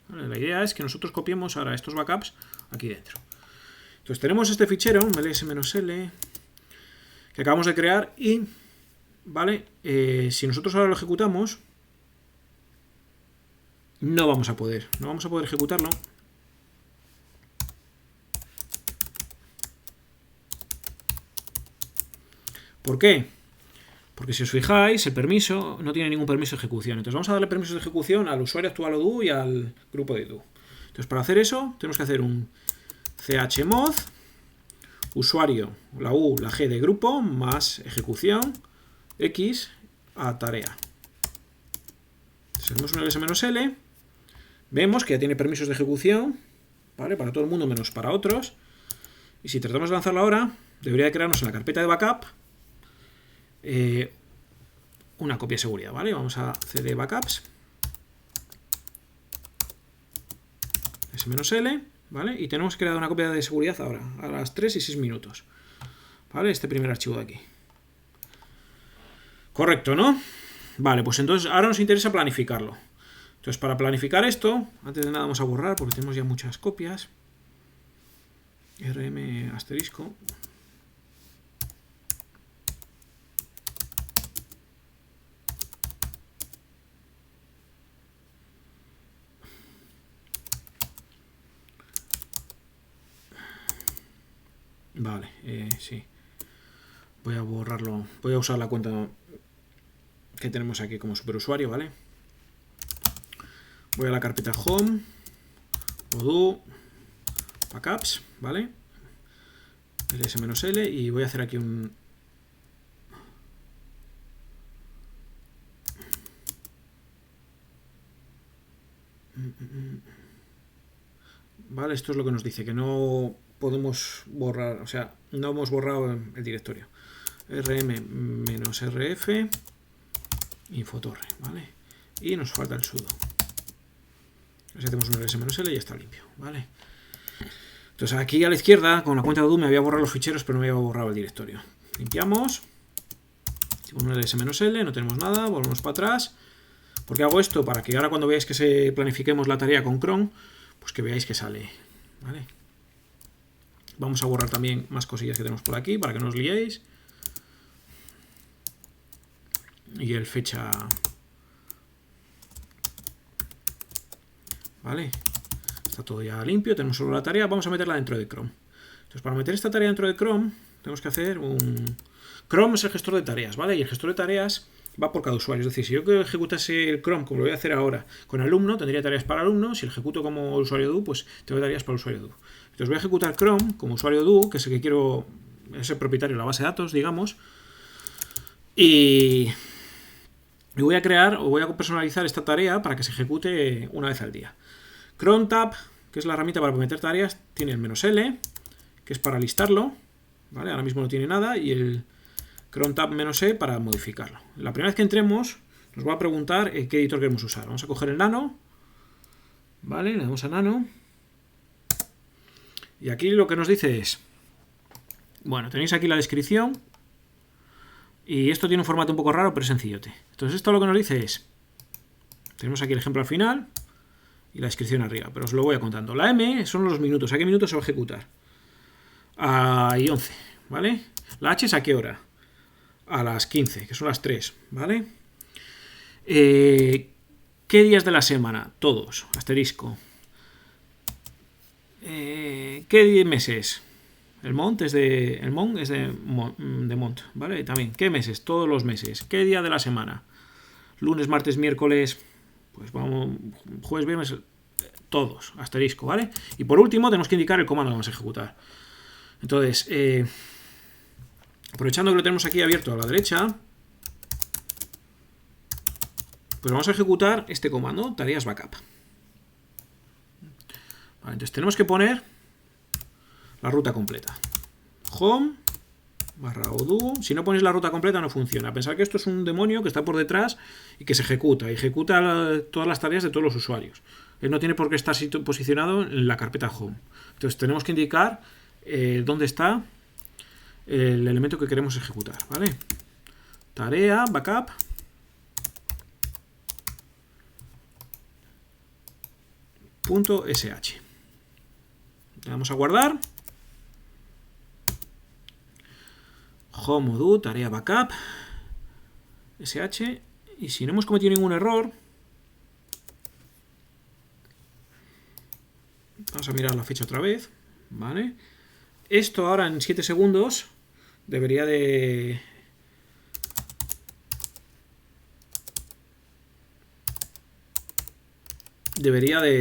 ¿Vale? La idea es que nosotros copiemos ahora estos backups aquí dentro. Entonces tenemos este fichero, ls-l, que acabamos de crear y, ¿vale? Si nosotros ahora lo ejecutamos, no vamos a poder ejecutarlo. ¿Por qué? Porque si os fijáis, el permiso no tiene ningún permiso de ejecución. Entonces vamos a darle permisos de ejecución al usuario actual ODU y al grupo de DU. Entonces para hacer eso tenemos que hacer un chmod usuario, la U, la G de grupo, más ejecución, X a tarea. Si hacemos un ls-l, vemos que ya tiene permisos de ejecución, ¿vale? Para todo el mundo menos para otros. Y si tratamos de lanzarlo ahora, debería de crearnos en la carpeta de backup una copia de seguridad, ¿vale? Vamos a cd backups, s-l, ¿vale? Y tenemos creado una copia de seguridad ahora, a las 3 y 6 minutos, ¿vale? Este primer archivo de aquí. Correcto, ¿no? Vale, pues entonces ahora nos interesa planificarlo. Entonces para planificar esto, antes de nada vamos a borrar porque tenemos ya muchas copias. rm asterisco. Vale, sí. Voy a borrarlo. Voy a usar la cuenta que tenemos aquí como superusuario, ¿vale? Voy a la carpeta home, odoo, backups, ¿vale? ls-l y voy a hacer aquí un... Vale, esto es lo que nos dice, que no podemos borrar, o sea, no hemos borrado el directorio. rm-rf Infotorre, ¿vale? Y nos falta el sudo. Si hacemos un ls-l y ya está limpio, ¿vale? Entonces aquí a la izquierda, con la cuenta de odoo me había borrado los ficheros, pero no me había borrado el directorio. Limpiamos. Hacemos un ls-l, no tenemos nada, volvemos para atrás. ¿Por qué hago esto? Para que ahora cuando veáis que se planifiquemos la tarea con cron, pues que veáis que sale, ¿vale? Vamos a borrar también más cosillas que tenemos por aquí para que no os liéis. Y el fecha... ¿Vale? Está todo ya limpio, tenemos solo la tarea, vamos a meterla dentro de Chrome. Entonces para meter esta tarea dentro de Chrome, tenemos que hacer un... Chrome es el gestor de tareas, ¿vale? Y el gestor de tareas va por cada usuario. Es decir, si yo que ejecutase el Chrome, como lo voy a hacer ahora, con alumno, tendría tareas para alumno. Si lo ejecuto como usuario DU, pues tengo tareas para usuario DU. Entonces voy a ejecutar Chrome como usuario DU, que es el que quiero, es el propietario de la base de datos, digamos. Y voy a crear o voy a personalizar esta tarea para que se ejecute una vez al día. Cron Tab, que es la herramienta para meter tareas, tiene el "-l", que es para listarlo, ¿vale? Ahora mismo no tiene nada, y el Cron Tab "-e" para modificarlo. La primera vez que entremos, nos va a preguntar qué editor queremos usar. Vamos a coger el Nano, ¿vale? Le damos a Nano. Y aquí lo que nos dice es, bueno, tenéis aquí la descripción, y esto tiene un formato un poco raro, pero es sencillote. Entonces esto lo que nos dice es, tenemos aquí el ejemplo al final, y la descripción arriba, pero os lo voy a contando. La M son los minutos, ¿a qué minutos se va a ejecutar? Y 11, ¿vale? La H es a qué hora? A las 15, que son las 3, ¿vale? ¿Qué días de la semana? Todos, asterisco. ¿Qué meses? El Mont es de Mont, ¿vale? También, ¿qué meses? Todos los meses. ¿Qué día de la semana? Lunes, martes, miércoles, pues vamos, jueves, viernes, todos, asterisco, ¿vale? Y por último tenemos que indicar el comando que vamos a ejecutar. Entonces, aprovechando que lo tenemos aquí abierto a la derecha, pues vamos a ejecutar este comando, tareas backup. Vale, entonces tenemos que poner la ruta completa. Home /odoo. Si no ponéis la ruta completa no funciona. Pensad que esto es un demonio que está por detrás y que se ejecuta. Ejecuta todas las tareas de todos los usuarios. Él no tiene por qué estar posicionado en la carpeta home. Entonces tenemos que indicar dónde está el elemento que queremos ejecutar, ¿vale? Tarea backup. .sh. Le vamos a guardar. Home odoo, tarea backup, sh. Y si no hemos cometido ningún error, vamos a mirar la fecha otra vez, ¿vale? Esto ahora en 7 segundos debería de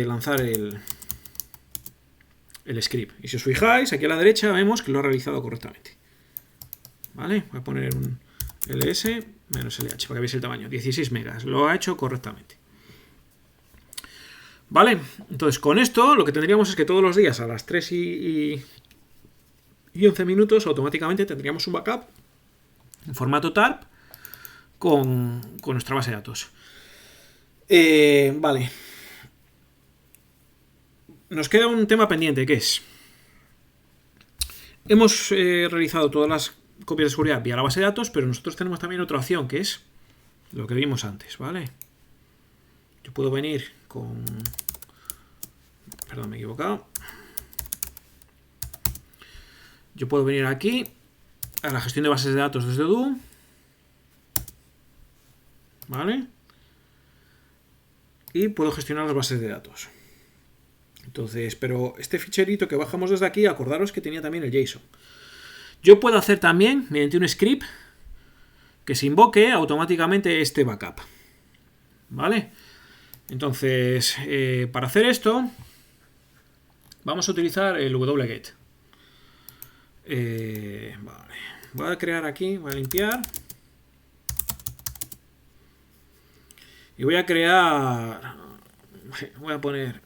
lanzar el script. Y si os fijáis, aquí a la derecha vemos que lo ha realizado correctamente. ¿Vale? Voy a poner un ls-lh para que veáis el tamaño. 16 megas. Lo ha hecho correctamente. ¿Vale? Entonces, con esto lo que tendríamos es que todos los días a las 3 y 11 minutos automáticamente tendríamos un backup en formato TARP con nuestra base de datos. Vale. Nos queda un tema pendiente, que es... Hemos realizado todas las copias de seguridad vía la base de datos, pero nosotros tenemos también otra opción, que es lo que vimos antes, ¿vale? Yo puedo venir con... Perdón, me he equivocado. Yo puedo venir aquí a la gestión de bases de datos desde odoo, ¿vale? Y puedo gestionar las bases de datos. Entonces, pero este ficherito que bajamos desde aquí, acordaros que tenía también el JSON. Yo puedo hacer también, mediante un script, que se invoque automáticamente este backup. ¿Vale? Entonces, para hacer esto, vamos a utilizar el wget. Vale. Voy a crear aquí, voy a limpiar. Y voy a crear... Voy a poner...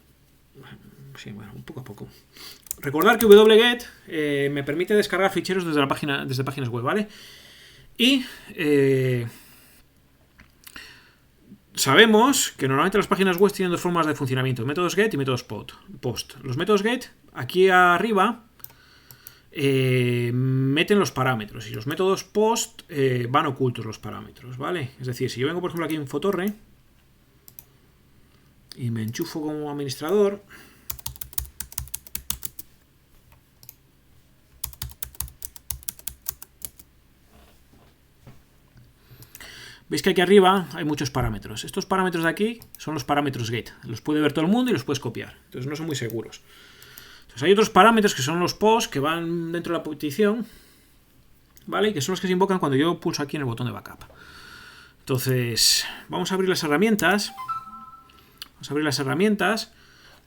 Sí, bueno, un poco a poco. Recordar que wget me permite descargar ficheros desde páginas web, ¿vale? Y sabemos que normalmente las páginas web tienen dos formas de funcionamiento: métodos get y métodos post. Los métodos get, aquí arriba, meten los parámetros, y los métodos post van ocultos los parámetros, ¿vale? Es decir, si yo vengo, por ejemplo, aquí en Infotorre y me enchufo como administrador, veis que aquí arriba hay muchos parámetros. Estos parámetros de aquí son los parámetros get. Los puede ver todo el mundo y los puedes copiar. Entonces no son muy seguros. Entonces hay otros parámetros que son los post, que van dentro de la petición, ¿vale? Que son los que se invocan cuando yo pulso aquí en el botón de backup. Entonces vamos a abrir las herramientas.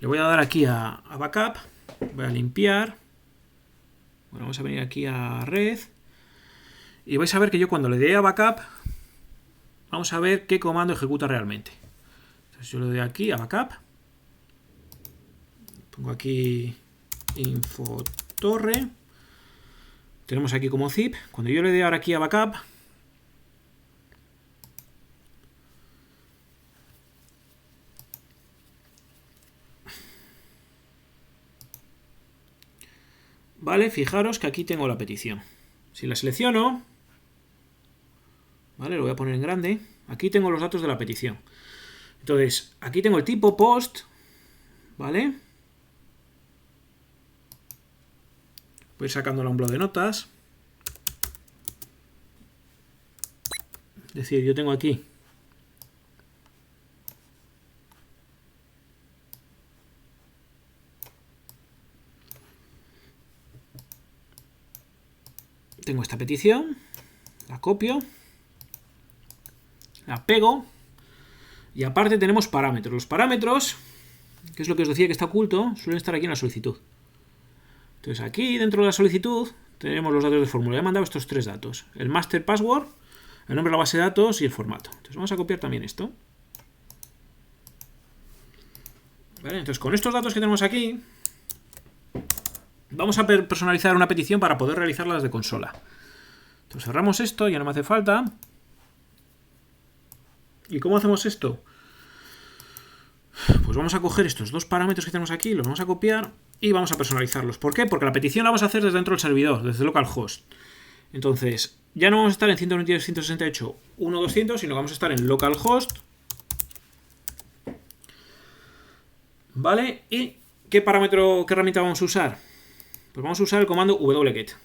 Le voy a dar aquí a backup. Voy a limpiar. Bueno, vamos a venir aquí a red. Y vais a ver que yo cuando le dé a backup, vamos a ver qué comando ejecuta realmente. Entonces yo le doy aquí a backup. Pongo aquí Infotorre. Tenemos aquí como zip. Cuando yo le dé ahora aquí a backup, vale, fijaros que aquí tengo la petición. Si la selecciono, vale, lo voy a poner en grande. Aquí tengo los datos de la petición. Entonces, aquí tengo el tipo post, ¿vale? Voy sacándole un bloc de notas. Es decir, yo tengo aquí tengo esta petición, la copio, la pego y aparte tenemos parámetros. Los parámetros, que es lo que os decía que está oculto, suelen estar aquí en la solicitud. Entonces aquí dentro de la solicitud tenemos los datos de fórmula. He mandado estos 3 datos, el master password, el nombre de la base de datos y el formato. Entonces vamos a copiar también esto. ¿Vale? Entonces con estos datos que tenemos aquí vamos a personalizar una petición para poder realizarla desde consola. Entonces cerramos esto, ya no me hace falta. ¿Y cómo hacemos esto? Pues vamos a coger estos 2 parámetros que tenemos aquí, los vamos a copiar y vamos a personalizarlos. ¿Por qué? Porque la petición la vamos a hacer desde dentro del servidor, desde localhost. Entonces, ya no vamos a estar en 192.168.1.200, sino que vamos a estar en localhost. ¿Vale? ¿Y qué parámetro, qué herramienta vamos a usar? Pues vamos a usar el comando wget.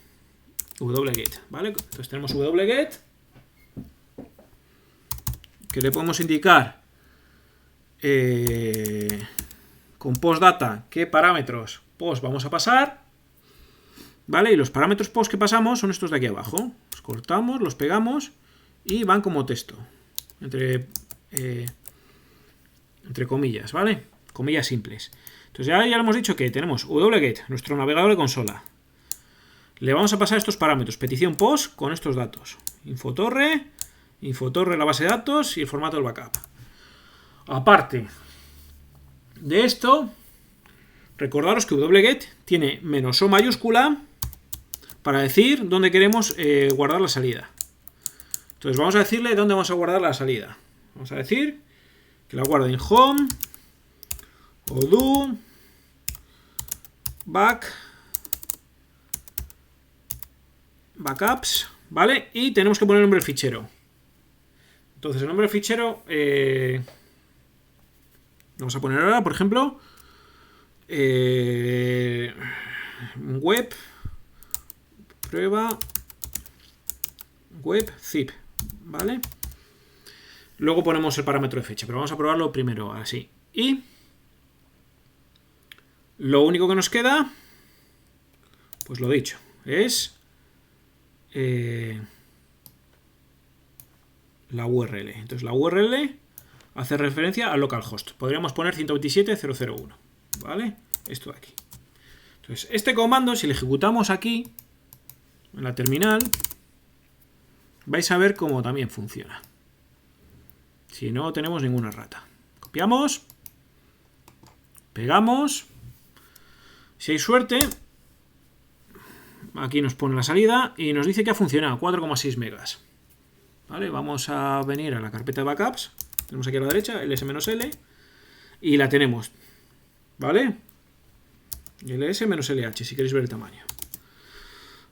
Wget, ¿vale? Entonces tenemos wget, que le podemos indicar con postdata qué parámetros post vamos a pasar, ¿vale? Y los parámetros post que pasamos son estos de aquí abajo. Los cortamos, los pegamos y van como texto, entre comillas, ¿vale? Comillas simples. Entonces ya le hemos dicho que tenemos wget, nuestro navegador de consola. Le vamos a pasar estos parámetros, petición post con estos datos. Infotorre la base de datos y el formato del backup. Aparte de esto, recordaros que wget tiene "-o" mayúscula para decir dónde queremos guardar la salida. Entonces vamos a decirle dónde vamos a guardar la salida. Vamos a decir que la guarde en home, odoo, backups, ¿vale? Y tenemos que poner el nombre del fichero. Entonces el nombre del fichero vamos a poner ahora, por ejemplo, web prueba web zip, ¿vale? Luego ponemos el parámetro de fecha, pero vamos a probarlo primero así. Y lo único que nos queda, pues lo dicho, es la URL. Entonces la URL hace referencia al localhost. Podríamos poner 127.0.0.1, ¿vale? Esto de aquí. Entonces este comando, si lo ejecutamos aquí en la terminal, vais a ver cómo también funciona. Si no tenemos ninguna rata. Copiamos, pegamos. Si hay suerte, aquí nos pone la salida y nos dice que ha funcionado, 4,6 megas. ¿Vale? Vamos a venir a la carpeta de backups. Tenemos aquí a la derecha, ls-l, y la tenemos. ¿Vale? ls-lh, si queréis ver el tamaño.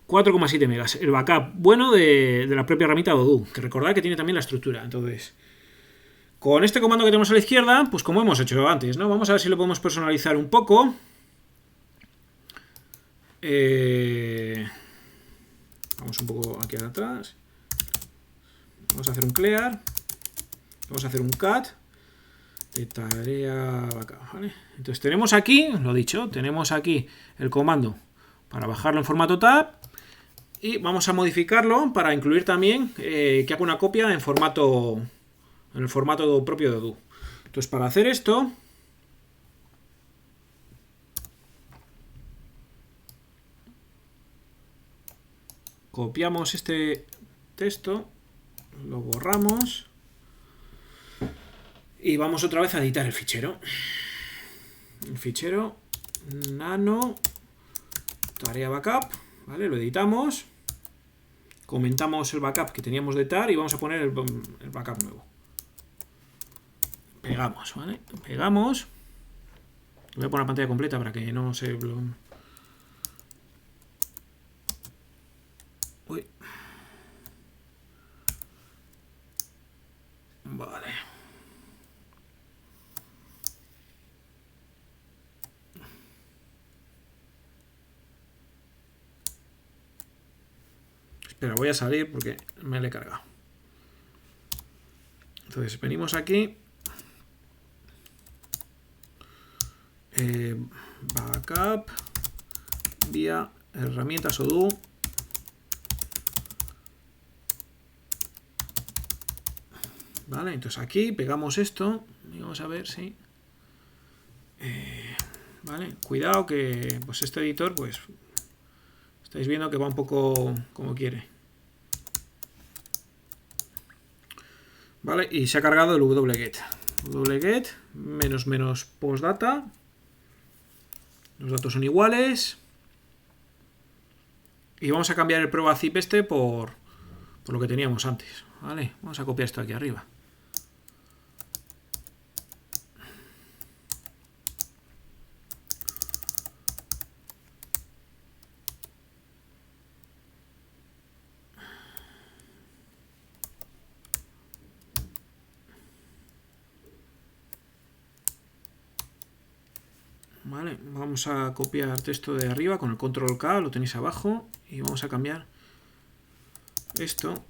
4,7 megas. El backup bueno de la propia herramienta Odoo, que recordad que tiene también la estructura. Entonces, con este comando que tenemos a la izquierda, pues como hemos hecho antes, ¿no? Vamos a ver si lo podemos personalizar un poco. Vamos un poco aquí atrás. Vamos a hacer un clear. Vamos a hacer un cat de tarea backup, ¿vale? Entonces tenemos aquí, lo dicho, tenemos aquí el comando para bajarlo en formato tab y vamos a modificarlo para incluir también que haga una copia en el formato propio de Odoo. Entonces para hacer esto, copiamos este texto, lo borramos y vamos otra vez a editar el fichero. El fichero nano tarea backup, ¿vale? Lo editamos, comentamos el backup que teníamos de tar y vamos a poner el backup nuevo. Pegamos, ¿vale? Pegamos. Voy a poner la pantalla completa para que no se... Uy. Vale. Espera, voy a salir porque me lo he cargado. Entonces venimos aquí. Backup vía herramientas Odoo ¿Vale? Entonces aquí pegamos esto y vamos a ver si... ¿vale? Cuidado que pues este editor, pues estáis viendo que va un poco como quiere. ¿Vale? Y se ha cargado el wget. Wget menos postdata. Los datos son iguales. Y vamos a cambiar el prueba zip este por lo que teníamos antes. ¿Vale? Vamos a copiar esto aquí arriba. Vale, vamos a copiar texto de arriba con el control K, lo tenéis abajo, y vamos a cambiar esto.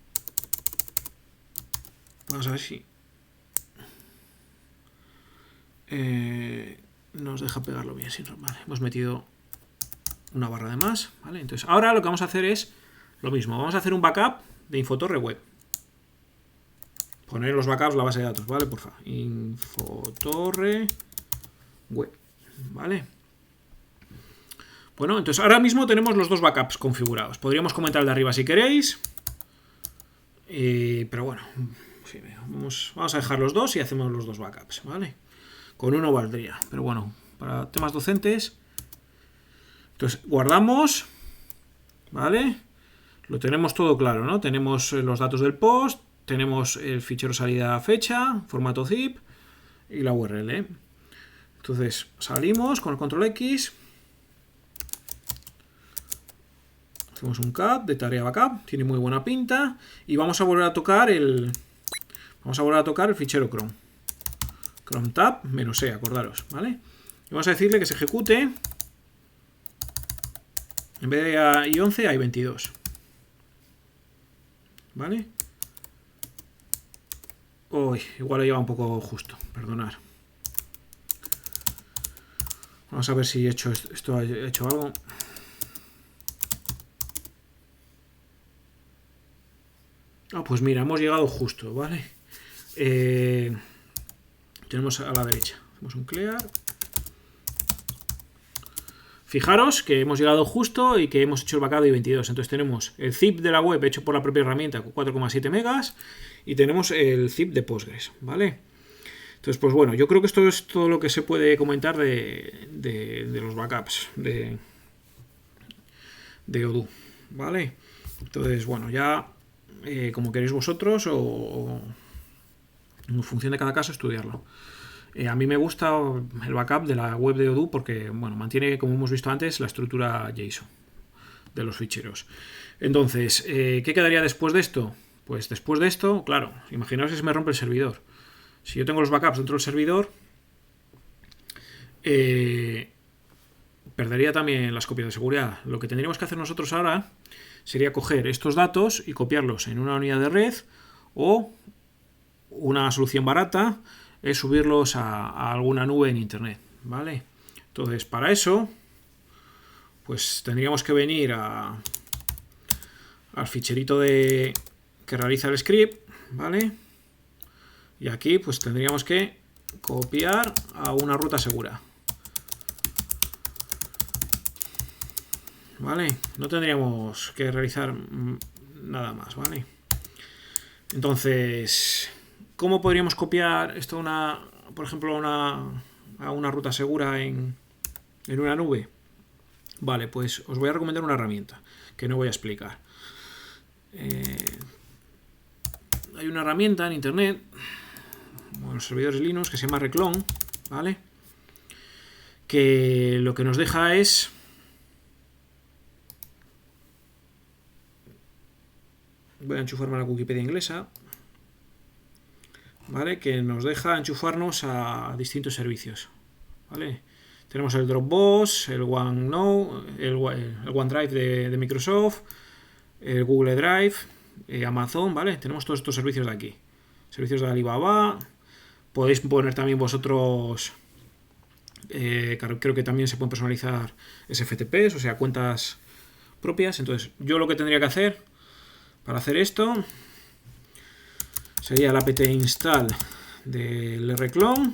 Vamos a ver si nos deja pegarlo bien. Vale, hemos metido una barra de más. ¿Vale? Entonces ahora lo que vamos a hacer es lo mismo. Vamos a hacer un backup de Infotorre web. Poner los backups en la base de datos, ¿vale? Por favor. Infotorre web. ¿Vale? Bueno, entonces ahora mismo tenemos los dos backups configurados. Podríamos comentar el de arriba si queréis. Pero bueno, sí, vamos a dejar los dos y hacemos los dos backups, ¿vale? Con uno valdría. Pero bueno, para temas docentes. Entonces, guardamos. ¿Vale? Lo tenemos todo claro, ¿no? Tenemos los datos del post. Tenemos el fichero salida fecha, formato zip y la URL. Entonces salimos con el control X, hacemos un cat de tarea backup, tiene muy buena pinta y vamos a volver a tocar el fichero Chrome. Chrome tab -e, acordaros, ¿vale? Y vamos a decirle que se ejecute. En vez de i11 hay 22. ¿Vale? Uy, igual lo lleva un poco justo, perdonad. Vamos a ver si esto ha hecho algo. Pues mira, hemos llegado justo, ¿vale? Tenemos a la derecha. Hacemos un clear. Fijaros que hemos llegado justo y que hemos hecho el backup de 22. Entonces tenemos el zip de la web hecho por la propia herramienta con 4,7 megas y tenemos el zip de Postgres, ¿vale? Entonces, pues bueno, yo creo que esto es todo lo que se puede comentar de los backups de Odoo, ¿vale? Entonces, bueno, ya como queréis vosotros o en función de cada caso estudiarlo. A mí me gusta el backup de la web de Odoo porque, bueno, mantiene, como hemos visto antes, la estructura JSON de los ficheros. Entonces, ¿qué quedaría después de esto? Pues después de esto, claro, imaginaos que se me rompe el servidor. Si yo tengo los backups dentro del servidor, perdería también las copias de seguridad. Lo que tendríamos que hacer nosotros ahora sería coger estos datos y copiarlos en una unidad de red o una solución barata es subirlos a alguna nube en internet, ¿vale? Entonces, para eso, pues tendríamos que venir al ficherito que realiza el script, ¿vale? Y aquí pues tendríamos que copiar a una ruta segura. ¿Vale? No tendríamos que realizar nada más, ¿vale? Entonces, ¿cómo podríamos copiar esto por ejemplo, a una ruta segura en una nube? Vale, pues os voy a recomendar una herramienta que no voy a explicar. Hay una herramienta en internet, en los servidores Linux, que se llama Reclone, ¿vale? Que lo que nos deja es voy a enchufarme a la Wikipedia inglesa, ¿vale? Que nos deja enchufarnos a distintos servicios, ¿vale? Tenemos el Dropbox, el OneNote, el OneDrive de Microsoft, el Google Drive, Amazon, ¿vale? Tenemos todos estos servicios de aquí. Servicios de Alibaba. Podéis poner también vosotros, creo que también se pueden personalizar SFTPs, o sea, cuentas propias. Entonces, yo lo que tendría que hacer para hacer esto sería el apt install del rclone,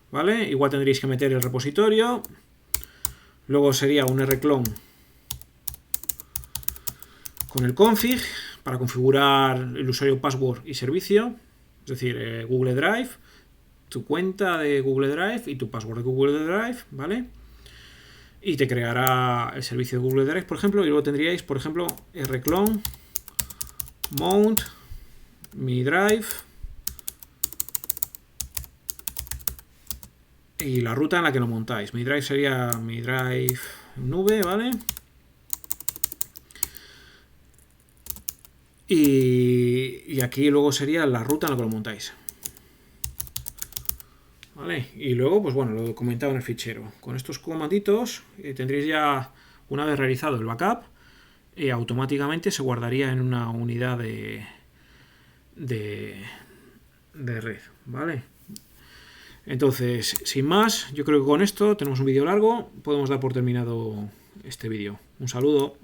¿vale? Igual tendréis que meter el repositorio. Luego sería un rclone con el config para configurar el usuario, password y servicio, es decir, Google Drive, tu cuenta de Google Drive y tu password de Google Drive, ¿vale? Y te creará el servicio de Google Drive, por ejemplo, y luego tendríais, por ejemplo, rclone mount mi drive y la ruta en la que lo montáis. Mi drive sería mi drive nube, ¿vale? Y aquí luego sería la ruta en la que lo montáis. ¿Vale? Y luego, pues bueno, lo he comentado en el fichero. Con estos comanditos tendréis ya, una vez realizado el backup, automáticamente se guardaría en una unidad de red, ¿vale? Entonces, sin más, yo creo que con esto tenemos un vídeo largo, podemos dar por terminado este vídeo. Un saludo.